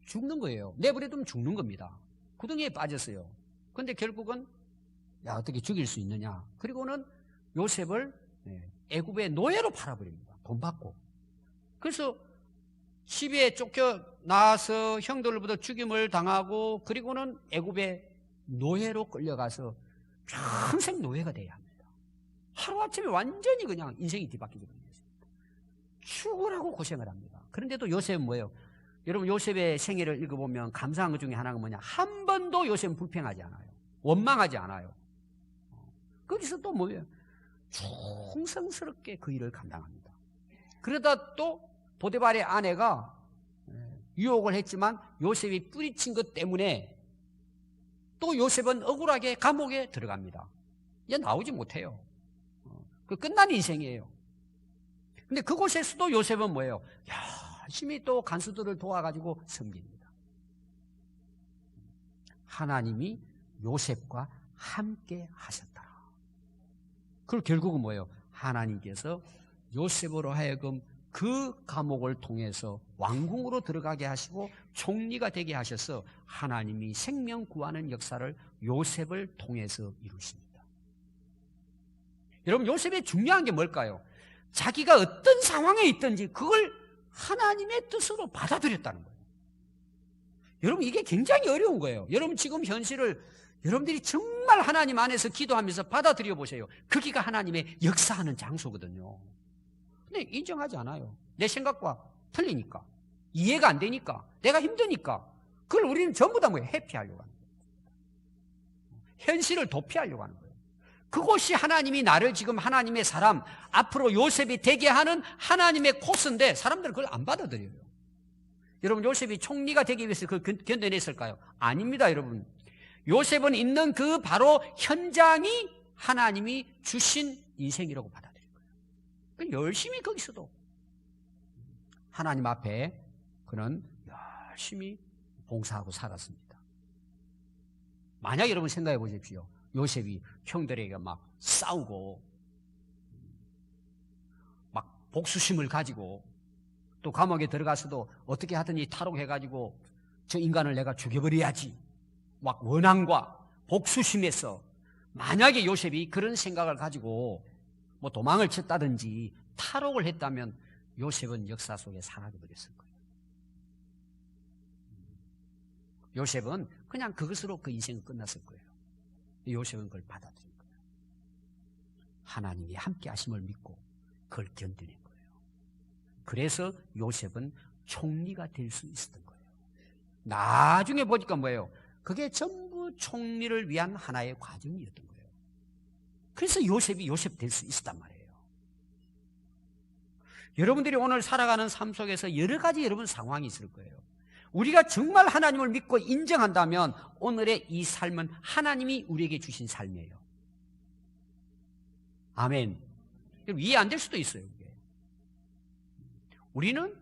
죽는 거예요. 내버려두면 죽는 겁니다. 구덩이에 빠졌어요. 근데 결국은 어떻게 죽일 수 있느냐. 그리고는 요셉을 애굽의 노예로 팔아버립니다. 돈 받고. 그래서 시비에 쫓겨나서 형들로부터 죽임을 당하고 그리고는 애굽의 노예로 끌려가서 평생 노예가 돼야 합니다. 하루아침에 완전히 그냥 인생이 뒤바뀌게 됩니다. 죽으라고 고생을 합니다. 그런데도 요셉은 뭐예요? 여러분, 요셉의 생애를 읽어보면 감사한 것 중에 하나가 뭐냐? 한 번도 요셉은 불평하지 않아요. 원망하지 않아요. 거기서 또 뭐예요? 충성스럽게 그 일을 감당합니다. 그러다 또 보디발의 아내가 유혹을 했지만 요셉이 뿌리친 것 때문에 또 요셉은 억울하게 감옥에 들어갑니다. 이제 나오지 못해요. 그 끝난 인생이에요. 근데 그곳에서도 요셉은 뭐예요? 열심히 또 간수들을 도와가지고 섬깁니다. 하나님이 요셉과 함께 하셨더라. 그리고 결국은 뭐예요? 하나님께서 요셉으로 하여금 그 감옥을 통해서 왕궁으로 들어가게 하시고 총리가 되게 하셔서 하나님이 생명 구하는 역사를 요셉을 통해서 이루십니다. 여러분, 요셉의 중요한 게 뭘까요? 자기가 어떤 상황에 있든지 그걸 하나님의 뜻으로 받아들였다는 거예요. 여러분, 이게 굉장히 어려운 거예요. 여러분, 지금 현실을 여러분들이 정말 하나님 안에서 기도하면서 받아들여 보세요. 거기가 하나님의 역사하는 장소거든요. 근데 인정하지 않아요. 내 생각과 틀리니까, 이해가 안 되니까, 내가 힘드니까 그걸 우리는 전부 다 회피하려고 하는 거예요. 현실을 도피하려고 하는 거예요. 그것이 하나님이 나를 지금 하나님의 사람, 앞으로 요셉이 되게 하는 하나님의 코스인데 사람들은 그걸 안 받아들여요. 여러분, 요셉이 총리가 되기 위해서 그걸 견뎌냈을까요? 아닙니다, 여러분. 요셉은 있는 그 바로 현장이 하나님이 주신 인생이라고 받아들인 거예요. 열심히 거기서도 하나님 앞에 그는 열심히 봉사하고 살았습니다. 만약 여러분 생각해 보십시오. 요셉이 형들에게 막 싸우고 막 복수심을 가지고 또 감옥에 들어가서도 어떻게 하든지 탈옥해가지고 저 인간을 내가 죽여버려야지 막 원한과 복수심에서 만약에 요셉이 그런 생각을 가지고 뭐 도망을 쳤다든지 탈옥을 했다면 요셉은 역사 속에 사라져버렸을 거예요. 요셉은 그냥 그것으로 그 인생은 끝났을 거예요. 요셉은 그걸 받아들인 거예요. 하나님이 함께 하심을 믿고 그걸 견뎌낸 거예요. 그래서 요셉은 총리가 될 수 있었던 거예요. 나중에 보니까 뭐예요? 그게 전부 총리를 위한 하나의 과정이었던 거예요. 그래서 요셉이 요셉 될 수 있었단 말이에요. 여러분들이 오늘 살아가는 삶 속에서 여러 가지 여러분 상황이 있을 거예요. 우리가 정말 하나님을 믿고 인정한다면 오늘의 이 삶은 하나님이 우리에게 주신 삶이에요. 아멘. 이해 안 될 수도 있어요. 이게. 우리는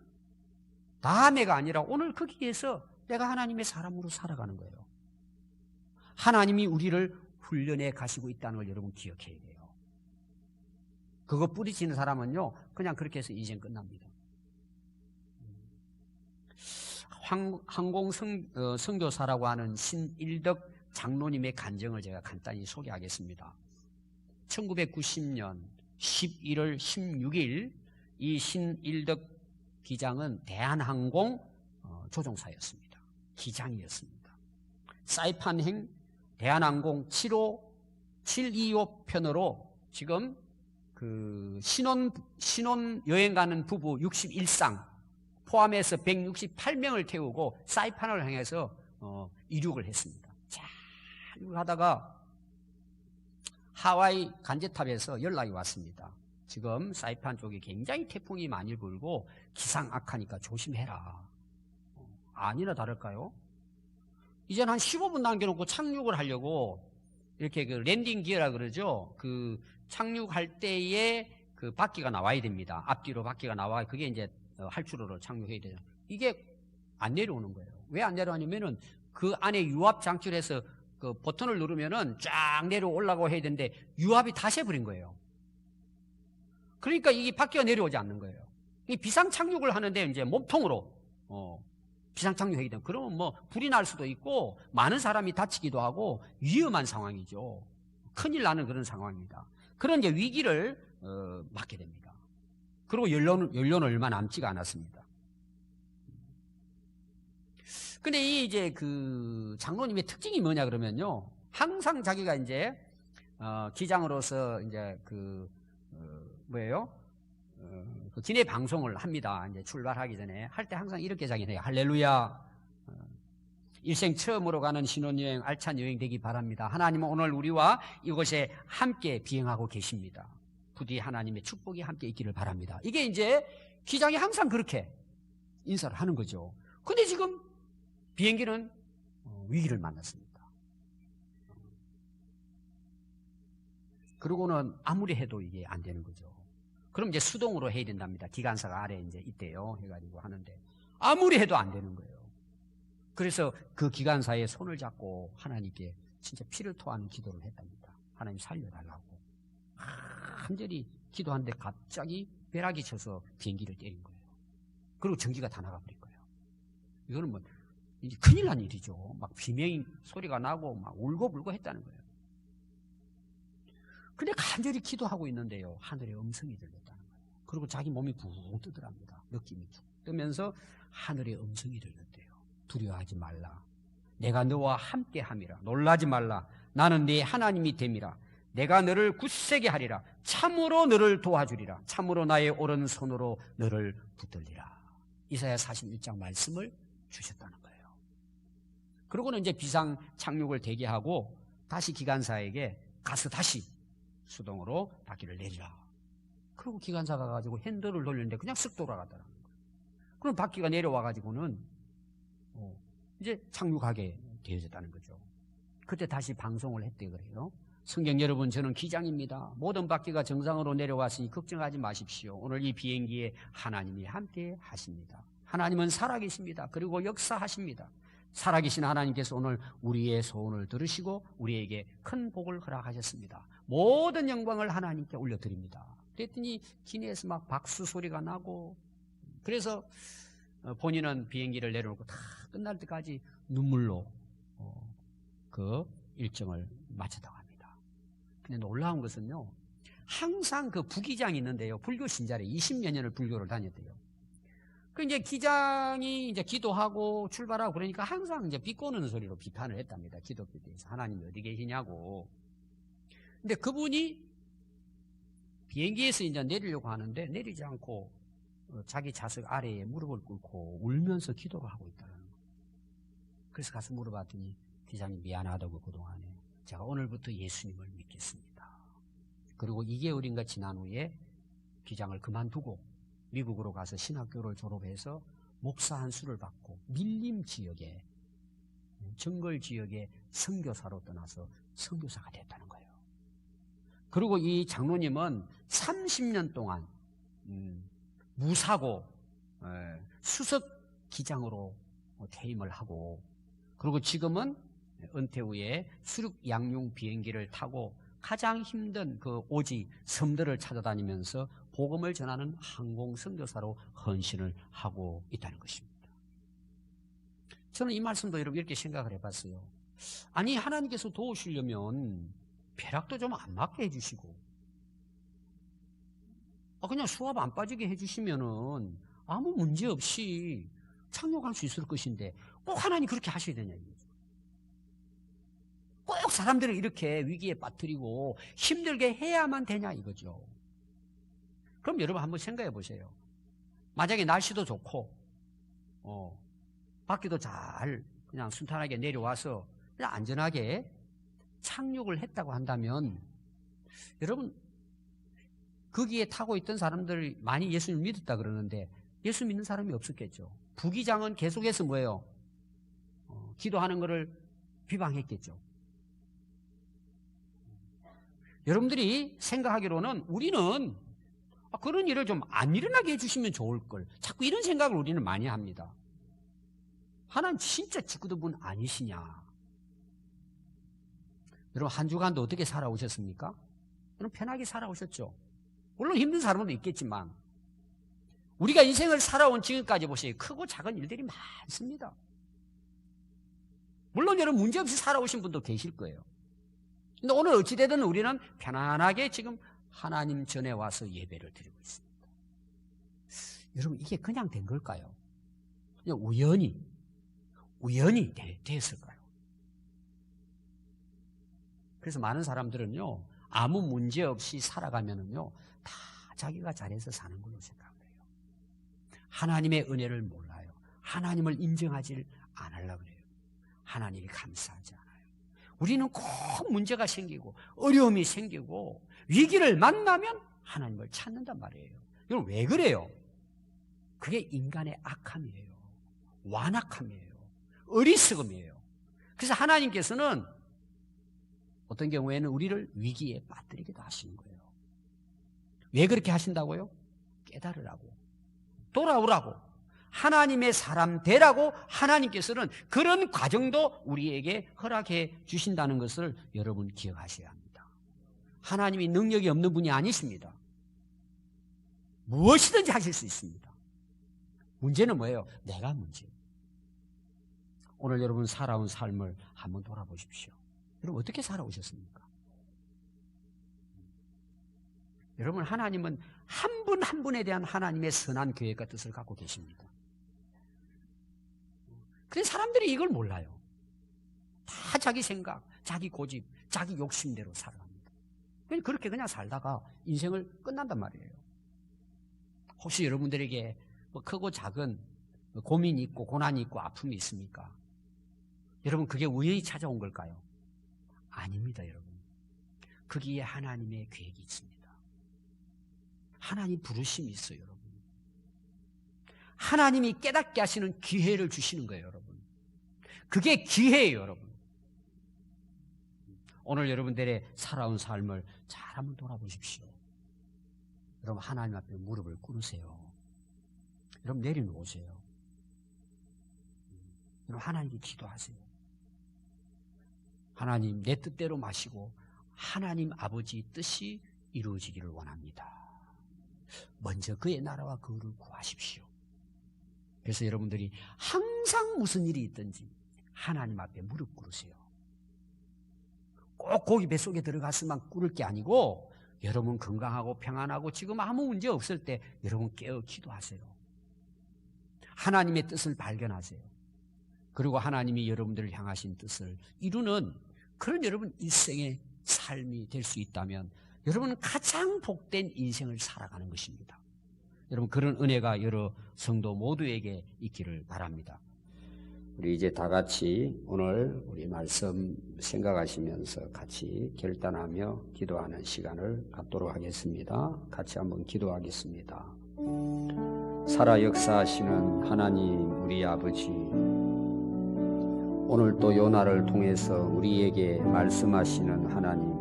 다음해가 아니라 오늘 거기에서 내가 하나님의 사람으로 살아가는 거예요. 하나님이 우리를 훈련해 가시고 있다는 걸 여러분 기억해야 돼요. 그거 뿌리치는 사람은요, 그냥 그렇게 해서 인생 끝납니다. 항공 선교사라고 하는 신일덕 장로님의 간증을 제가 간단히 소개하겠습니다. 1990년 11월 16일 이 신일덕 기장은 대한항공 조종사였습니다. 기장이었습니다. 사이판행 대한항공 725 편으로 지금 그 신혼 여행 가는 부부 61상 포함해서 168명을 태우고 사이판을 향해서 이륙을 했습니다. 자, 이걸 하다가 하와이 간제탑에서 연락이 왔습니다. 지금 사이판 쪽에 굉장히 태풍이 많이 불고 기상 악하니까 조심해라. 아니나 다를까요? 이제는 한 15분 남겨놓고 착륙을 하려고 이렇게 그 랜딩 기어라 그러죠. 그 착륙할 때에 그 바퀴가 나와야 됩니다. 앞뒤로 바퀴가 나와 그게 이제 활주로로 착륙해야 되죠. 이게 안 내려오는 거예요. 왜 안 내려오냐면은 그 안에 유압 장치해서 그 버튼을 누르면은 쫙 내려올라고 해야 되는데 유압이 다시 해버린 거예요. 그러니까 이게 바퀴가 내려오지 않는 거예요. 이 비상 착륙을 하는데 이제 몸통으로 비상 착륙하기 때문에 그러면 뭐 불이 날 수도 있고 많은 사람이 다치기도 하고 위험한 상황이죠. 큰일 나는 그런 상황입니다. 그런 이제 위기를 맞게 됩니다. 그리고 연료는 얼마 남지가 않았습니다. 근데 이 이제 그 장로님의 특징이 뭐냐 그러면요. 항상 자기가 이제 기장으로서 이제 그 뭐예요? 그 기내 방송을 합니다. 이제 출발하기 전에 할 때 항상 이렇게 자기는 해요. 할렐루야. 일생 처음으로 가는 신혼여행 알찬 여행 되기 바랍니다. 하나님은 오늘 우리와 이곳에 함께 비행하고 계십니다. 부디 하나님의 축복이 함께 있기를 바랍니다. 이게 이제 기장이 항상 그렇게 인사를 하는 거죠. 근데 지금 비행기는 위기를 만났습니다. 그러고는 아무리 해도 이게 안 되는 거죠. 그럼 이제 수동으로 해야 된답니다. 기관사가 아래 이제 있대요. 해가지고 하는데 아무리 해도 안 되는 거예요. 그래서 그 기관사의 손을 잡고 하나님께 진짜 피를 토하는 기도를 했답니다. 하나님 살려달라고. 간절히 기도하는데 갑자기 벼락이 쳐서 비행기를 때린 거예요. 그리고 전기가 다 나가버린 거예요. 이거는 뭐 이제 큰일 난 일이죠. 막 비명 소리가 나고 막 울고불고 했다는 거예요. 근데 간절히 기도하고 있는데요. 하늘에 음성이 들렸다는 거예요. 그리고 자기 몸이 붕 뜨더랍니다. 느낌이 툭 뜨면서 하늘에 음성이 들렸대요. 두려워하지 말라. 내가 너와 함께 함이라. 놀라지 말라. 나는 네 하나님이 됨이라. 내가 너를 굳세게 하리라. 참으로 너를 도와주리라. 참으로 나의 오른손으로 너를 붙들리라. 이사야 41장 말씀을 주셨다는 거예요. 그러고는 이제 비상 착륙을 대기하고 다시 기관사에게 가서 다시 수동으로 바퀴를 내리라. 그리고 기관사가 가지고 핸들을 돌리는데 그냥 쓱 돌아가더라는 거예요. 그럼 바퀴가 내려와가지고는 이제 착륙하게 되어졌다는 거죠. 그때 다시 방송을 했대 그래요. 성경 여러분, 저는 기장입니다. 모든 바퀴가 정상으로 내려왔으니 걱정하지 마십시오. 오늘 이 비행기에 하나님이 함께 하십니다. 하나님은 살아계십니다. 그리고 역사하십니다. 살아계신 하나님께서 오늘 우리의 소원을 들으시고 우리에게 큰 복을 허락하셨습니다. 모든 영광을 하나님께 올려드립니다. 그랬더니 기내에서 막 박수 소리가 나고, 그래서 본인은 비행기를 내려놓고 다 끝날 때까지 눈물로 그 일정을 마쳤다고 합니다. 근데 놀라운 것은요, 항상 그 부기장이 있는데요, 불교 신자래 20몇 년을 불교를 다녔대요. 그 이제 기장이 이제 기도하고 출발하고 그러니까 항상 이제 비꼬는 소리로 비판을 했답니다. 기독교에 대해서. 하나님이 어디 계시냐고. 근데 그분이 비행기에서 이제 내리려고 하는데 내리지 않고 자기 좌석 아래에 무릎을 꿇고 울면서 기도를 하고 있다는 거예요. 그래서 가서 물어봤더니 기장이 미안하다고 그동안에 제가 오늘부터 예수님을 믿겠습니다. 그리고 2개월인가 지난 후에 기장을 그만두고 미국으로 가서 신학교를 졸업해서 목사 한 수를 받고 밀림 지역에, 정글 지역에 선교사로 떠나서 선교사가 됐다는 거예요. 그리고 이 장로님은 30년 동안 무사고 수석 기장으로 퇴임을 하고, 그리고 지금은 은퇴 후에 수륙 양용 비행기를 타고 가장 힘든 그 오지 섬들을 찾아다니면서 복음을 전하는 항공 선교사로 헌신을 하고 있다는 것입니다. 저는 이 말씀도 여러분 이렇게 생각을 해봤어요. 아니, 하나님께서 도우시려면 벼락도 좀 안 맞게 해주시고, 그냥 수압 안 빠지게 해주시면은 아무 문제 없이 착륙할 수 있을 것인데 꼭 하나님 그렇게 하셔야 되냐 이거죠. 꼭 사람들을 이렇게 위기에 빠뜨리고 힘들게 해야만 되냐 이거죠. 그럼 여러분 한번 생각해 보세요. 만약에 날씨도 좋고 바퀴도 잘 그냥 순탄하게 내려와서 그냥 안전하게 착륙을 했다고 한다면, 여러분 거기에 타고 있던 사람들이 많이 예수님을 믿었다 그러는데 예수 믿는 사람이 없었겠죠. 부기장은 계속해서 뭐예요? 기도하는 것을 비방했겠죠. 여러분들이 생각하기로는 우리는 그런 일을 좀 안 일어나게 해주시면 좋을 걸, 자꾸 이런 생각을 우리는 많이 합니다. 하나님 진짜 짓궂은 분 아니시냐? 여러분 한 주간도 어떻게 살아오셨습니까? 여러분 편하게 살아오셨죠? 물론 힘든 사람도 있겠지만 우리가 인생을 살아온 지금까지 보세요. 크고 작은 일들이 많습니다. 물론 여러분 문제없이 살아오신 분도 계실 거예요. 근데 오늘 어찌되든 우리는 편안하게 지금 하나님 전에 와서 예배를 드리고 있습니다. 여러분 이게 그냥 된 걸까요? 그냥 우연히 됐을까요? 그래서 많은 사람들은요, 아무 문제 없이 살아가면은요, 다 자기가 잘해서 사는 걸로 생각을 해요. 하나님의 은혜를 몰라요. 하나님을 인정하지 않으려고 그래요. 하나님이 감사하지 않아요. 우리는 꼭 문제가 생기고 어려움이 생기고 위기를 만나면 하나님을 찾는단 말이에요. 이건 왜 그래요? 그게 인간의 악함이에요. 완악함이에요. 어리석음이에요. 그래서 하나님께서는 어떤 경우에는 우리를 위기에 빠뜨리기도 하시는 거예요. 왜 그렇게 하신다고요? 깨달으라고, 돌아오라고, 하나님의 사람 되라고 하나님께서는 그런 과정도 우리에게 허락해 주신다는 것을 여러분 기억하셔야 합니다. 하나님이 능력이 없는 분이 아니십니다. 무엇이든지 하실 수 있습니다. 문제는 뭐예요? 내가 문제예요. 오늘 여러분 살아온 삶을 한번 돌아보십시오. 여러분 어떻게 살아오셨습니까? 여러분 하나님은 한 분 한 분에 대한 하나님의 선한 계획과 뜻을 갖고 계십니다. 그런데 사람들이 이걸 몰라요. 다 자기 생각, 자기 고집, 자기 욕심대로 살아갑니다. 그렇게 그냥 살다가 인생을 끝난단 말이에요. 혹시 여러분들에게 뭐 크고 작은 고민이 있고 고난이 있고 아픔이 있습니까? 여러분 그게 우연히 찾아온 걸까요? 아닙니다, 여러분. 거기에 하나님의 계획이 있습니다. 하나님 부르심이 있어요, 여러분. 하나님이 깨닫게 하시는 기회를 주시는 거예요, 여러분. 그게 기회예요, 여러분. 오늘 여러분들의 살아온 삶을 잘 한번 돌아보십시오. 여러분 하나님 앞에 무릎을 꿇으세요. 여러분 내려놓으세요. 여러분 하나님께 기도하세요. 하나님 내 뜻대로 마시고 하나님 아버지 뜻이 이루어지기를 원합니다. 먼저 그의 나라와 그를 구하십시오. 그래서 여러분들이 항상 무슨 일이 있든지 하나님 앞에 무릎 꿇으세요. 꼭 고기 뱃속에 들어갔으면 꿇을 게 아니고 여러분 건강하고 평안하고 지금 아무 문제 없을 때 여러분 깨어 기도하세요. 하나님의 뜻을 발견하세요. 그리고 하나님이 여러분들을 향하신 뜻을 이루는 그런 여러분 일생의 삶이 될 수 있다면 여러분은 가장 복된 인생을 살아가는 것입니다. 여러분 그런 은혜가 여러 성도 모두에게 있기를 바랍니다. 우리 이제 다 같이 오늘 우리 말씀 생각하시면서 같이 결단하며 기도하는 시간을 갖도록 하겠습니다. 같이 한번 기도하겠습니다. 살아 역사하시는 하나님 우리 아버지, 오늘 또 요나를 통해서 우리에게 말씀하시는 하나님,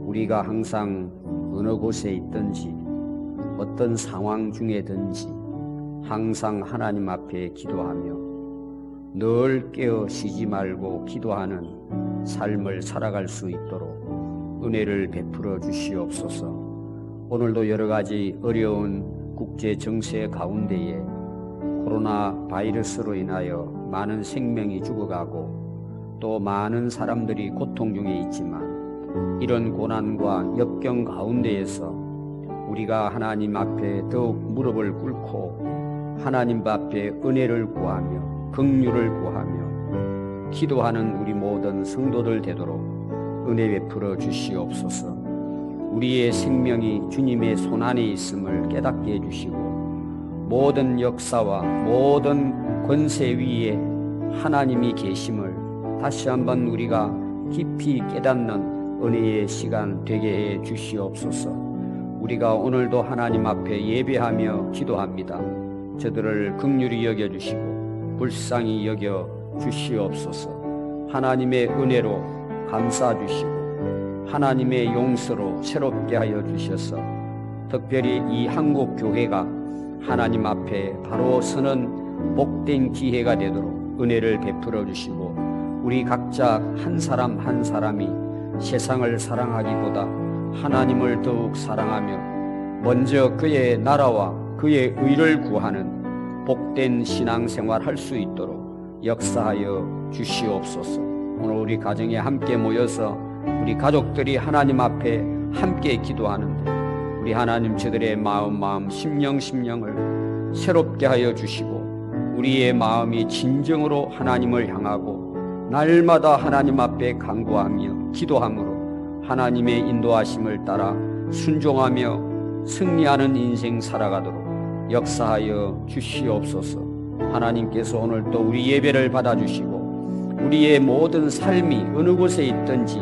우리가 항상 어느 곳에 있든지 어떤 상황 중에든지 항상 하나님 앞에 기도하며 늘 깨어 쉬지 말고 기도하는 삶을 살아갈 수 있도록 은혜를 베풀어 주시옵소서. 오늘도 여러 가지 어려운 국제 정세 가운데에 코로나 바이러스로 인하여 많은 생명이 죽어가고 또 많은 사람들이 고통 중에 있지만, 이런 고난과 역경 가운데에서 우리가 하나님 앞에 더욱 무릎을 꿇고 하나님 앞에 은혜를 구하며 긍휼을 구하며 기도하는 우리 모든 성도들 되도록 은혜 베풀어 주시옵소서. 우리의 생명이 주님의 손안에 있음을 깨닫게 해주시고, 모든 역사와 모든 권세 위에 하나님이 계심을 다시 한번 우리가 깊이 깨닫는 은혜의 시간 되게 해 주시옵소서. 우리가 오늘도 하나님 앞에 예배하며 기도합니다. 저들을 긍휼히 여겨주시고 불쌍히 여겨 주시옵소서. 하나님의 은혜로 감싸 주시고 하나님의 용서로 새롭게 하여 주셔서 특별히 이 한국 교회가 하나님 앞에 바로 서는 복된 기회가 되도록 은혜를 베풀어 주시고, 우리 각자 한 사람 한 사람이 세상을 사랑하기보다 하나님을 더욱 사랑하며 먼저 그의 나라와 그의 의를 구하는 복된 신앙생활 할 수 있도록 역사하여 주시옵소서. 오늘 우리 가정에 함께 모여서 우리 가족들이 하나님 앞에 함께 기도하는데, 우리 하나님 저들의 마음 심령을 새롭게 하여 주시고, 우리의 마음이 진정으로 하나님을 향하고 날마다 하나님 앞에 간구하며 기도함으로 하나님의 인도하심을 따라 순종하며 승리하는 인생 살아가도록 역사하여 주시옵소서. 하나님께서 오늘 또 우리 예배를 받아주시고, 우리의 모든 삶이 어느 곳에 있든지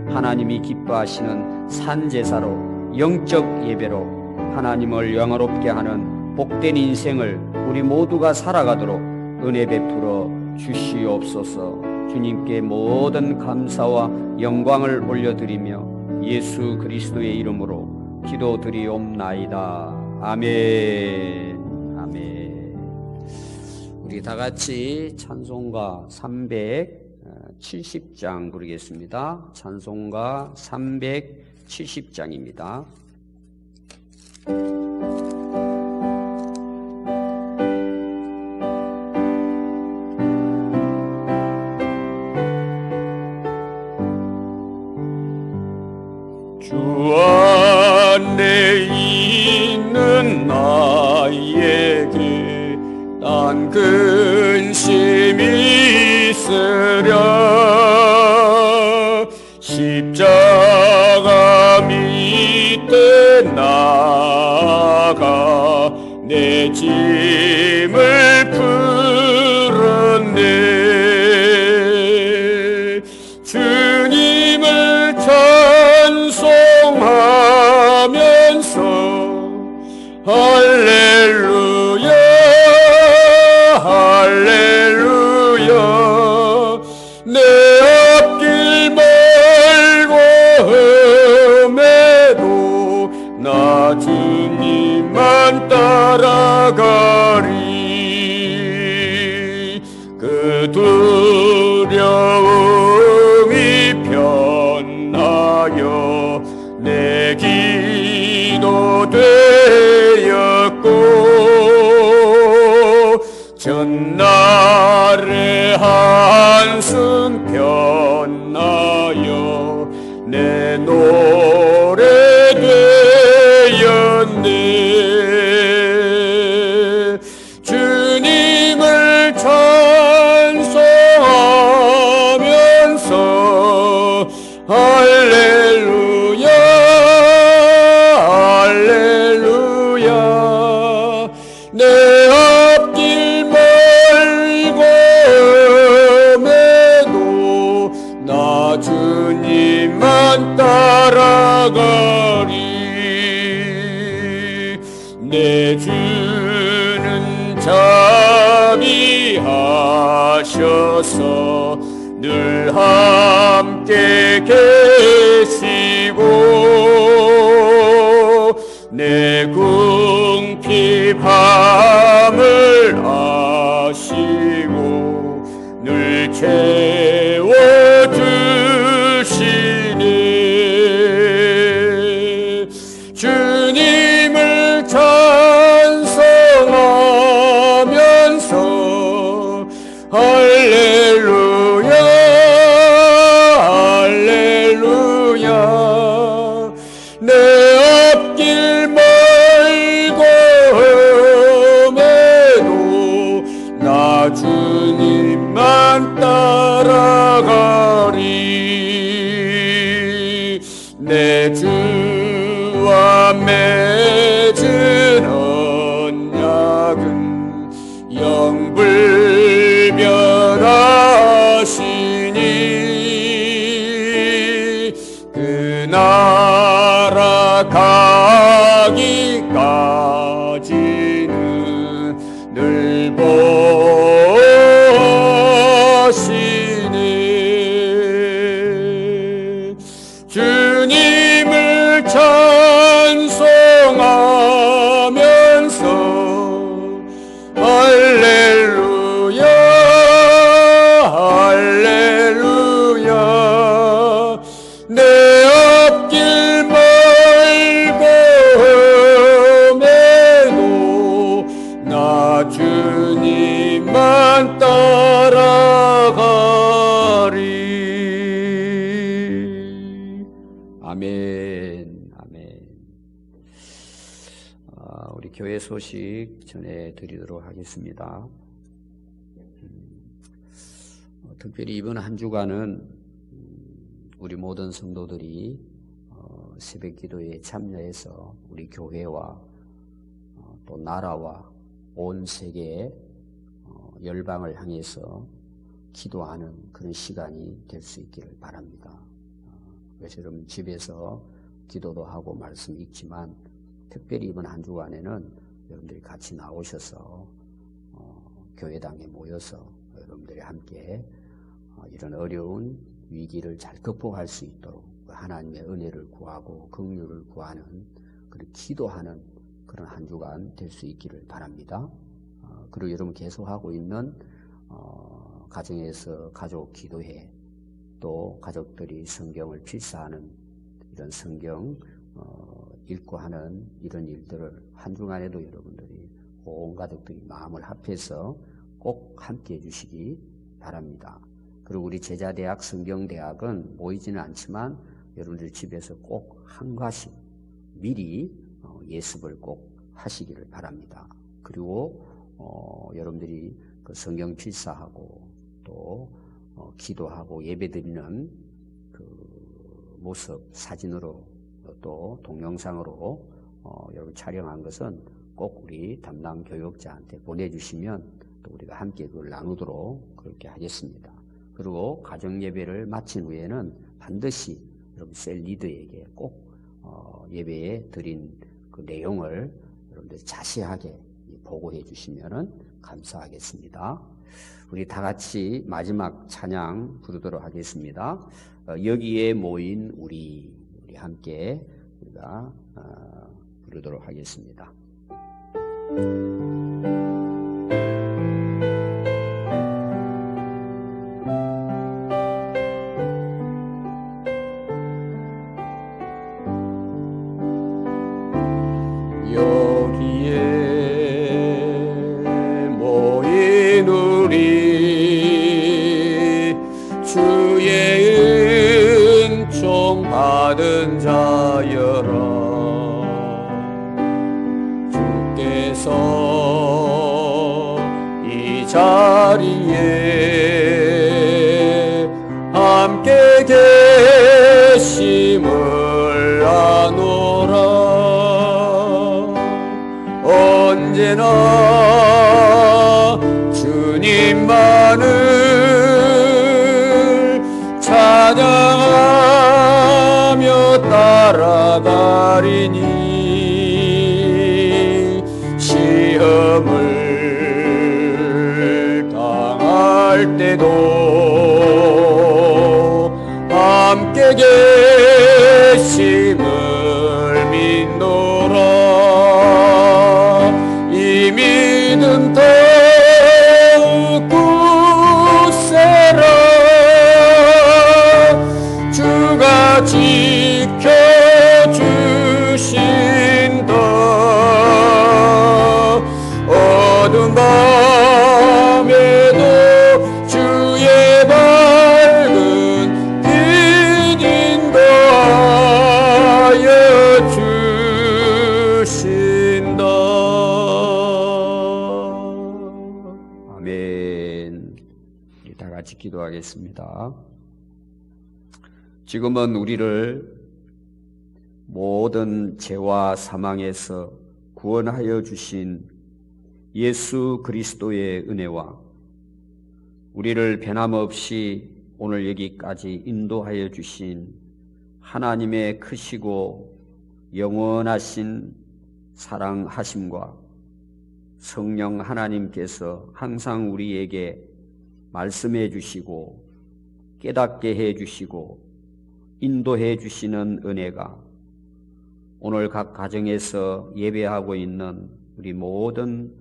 하나님이 기뻐하시는 산제사로 영적 예배로 하나님을 영화롭게 하는 복된 인생을 우리 모두가 살아가도록 은혜 베풀어 주시옵소서. 주님께 모든 감사와 영광을 올려드리며 예수 그리스도의 이름으로 기도드리옵나이다. 아멘. 아멘. 우리 다 같이 찬송가 370장 부르겠습니다. 찬송가 370장입니다. 주 안에 있는 나에게 난 근심이 있으랴. 십자가 밑에 나가 내 짐을 풀었네. 주님을 찬송하면서 할렐루야 할렐루야. 내 앞길 멀고 험해도 나 주님만 따라가리. 그 두려움이 변하여 내 기도 되었고, 전날의 한숨 변하여 내 노래 되었네. 주님을 찬송하면서 할렐루야 할렐루야. 내 앞길 멀고 험해도 나 주님만 따라가리. 내 주는 자비하셔서 늘 함께 계시고, 내 궁핍함을 아시고 늘 채워주시네. 가기까지는 늘 보시네. 주님을 찬송하면서 할렐루야 할렐루야. 내 앞길 멀고매도 나 주님만 따라가리. 아멘, 아멘. 우리 교회 소식 전해드리도록 하겠습니다. 특별히 이번 한 주간은 우리 모든 성도들이 새벽 기도에 참여해서 우리 교회와 또 나라와 온 세계의 열방을 향해서 기도하는 그런 시간이 될 수 있기를 바랍니다. 그래서 여러분 집에서 기도도 하고 말씀 읽지만 특별히 이번 한 주간에는 여러분들이 같이 나오셔서 교회당에 모여서 여러분들이 함께 이런 어려운 위기를 잘 극복할 수 있도록 하나님의 은혜를 구하고 긍휼을 구하는 그런 기도하는 그런 한 주간 될 수 있기를 바랍니다. 그리고 여러분 계속하고 있는 가정에서 가족 기도회, 또 가족들이 성경을 필사하는 이런 성경 읽고 하는 이런 일들을 한 주간에도 여러분들이 온 가족들이 마음을 합해서 꼭 함께 해주시기 바랍니다. 그리고 우리 제자대학 성경대학은 모이지는 않지만 여러분들 집에서 꼭 한 과씩 미리 예습을 꼭 하시기를 바랍니다. 그리고 여러분들이 그 성경 필사하고 또 기도하고 예배드리는 그 모습 사진으로 또 동영상으로 여러분 촬영한 것은 꼭 우리 담당 교육자한테 보내주시면 또 우리가 함께 그걸 나누도록 그렇게 하겠습니다. 그리고 가정 예배를 마친 후에는 반드시 여러분 셀 리더에게 꼭 예배에 드린 그 내용을 여러분들 자세하게 보고해 주시면 감사하겠습니다. 우리 다 같이 마지막 찬양 부르도록 하겠습니다. 여기에 모인 우리 함께 우리가 부르도록 하겠습니다. 여기에 모인 우리 주의 은총 받은 자여라. 주께서 이 자리에 함께 계심을 아노라. 언제나 주님만을 찬양하며 따라가리니 시험을 당할 때도 함께 계심을 믿노라. 이 믿음 더욱 굳세라. 주가 지켜주신다. 어두운 밤에도 주의 밝은 빛 인도하여 주신다. 아멘. 우리 다 같이 기도하겠습니다. 지금은 우리를 모든 죄와 사망에서 구원하여 주신 예수 그리스도의 은혜와 우리를 변함없이 오늘 여기까지 인도하여 주신 하나님의 크시고 영원하신 사랑하심과 성령 하나님께서 항상 우리에게 말씀해 주시고 깨닫게 해 주시고 인도해 주시는 은혜가 오늘 각 가정에서 예배하고 있는 우리 모든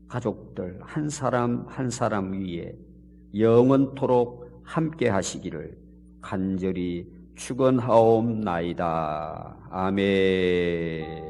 가족들 한 사람 한 사람 위에 영원토록 함께 하시기를 간절히 축원하옵나이다. 아멘.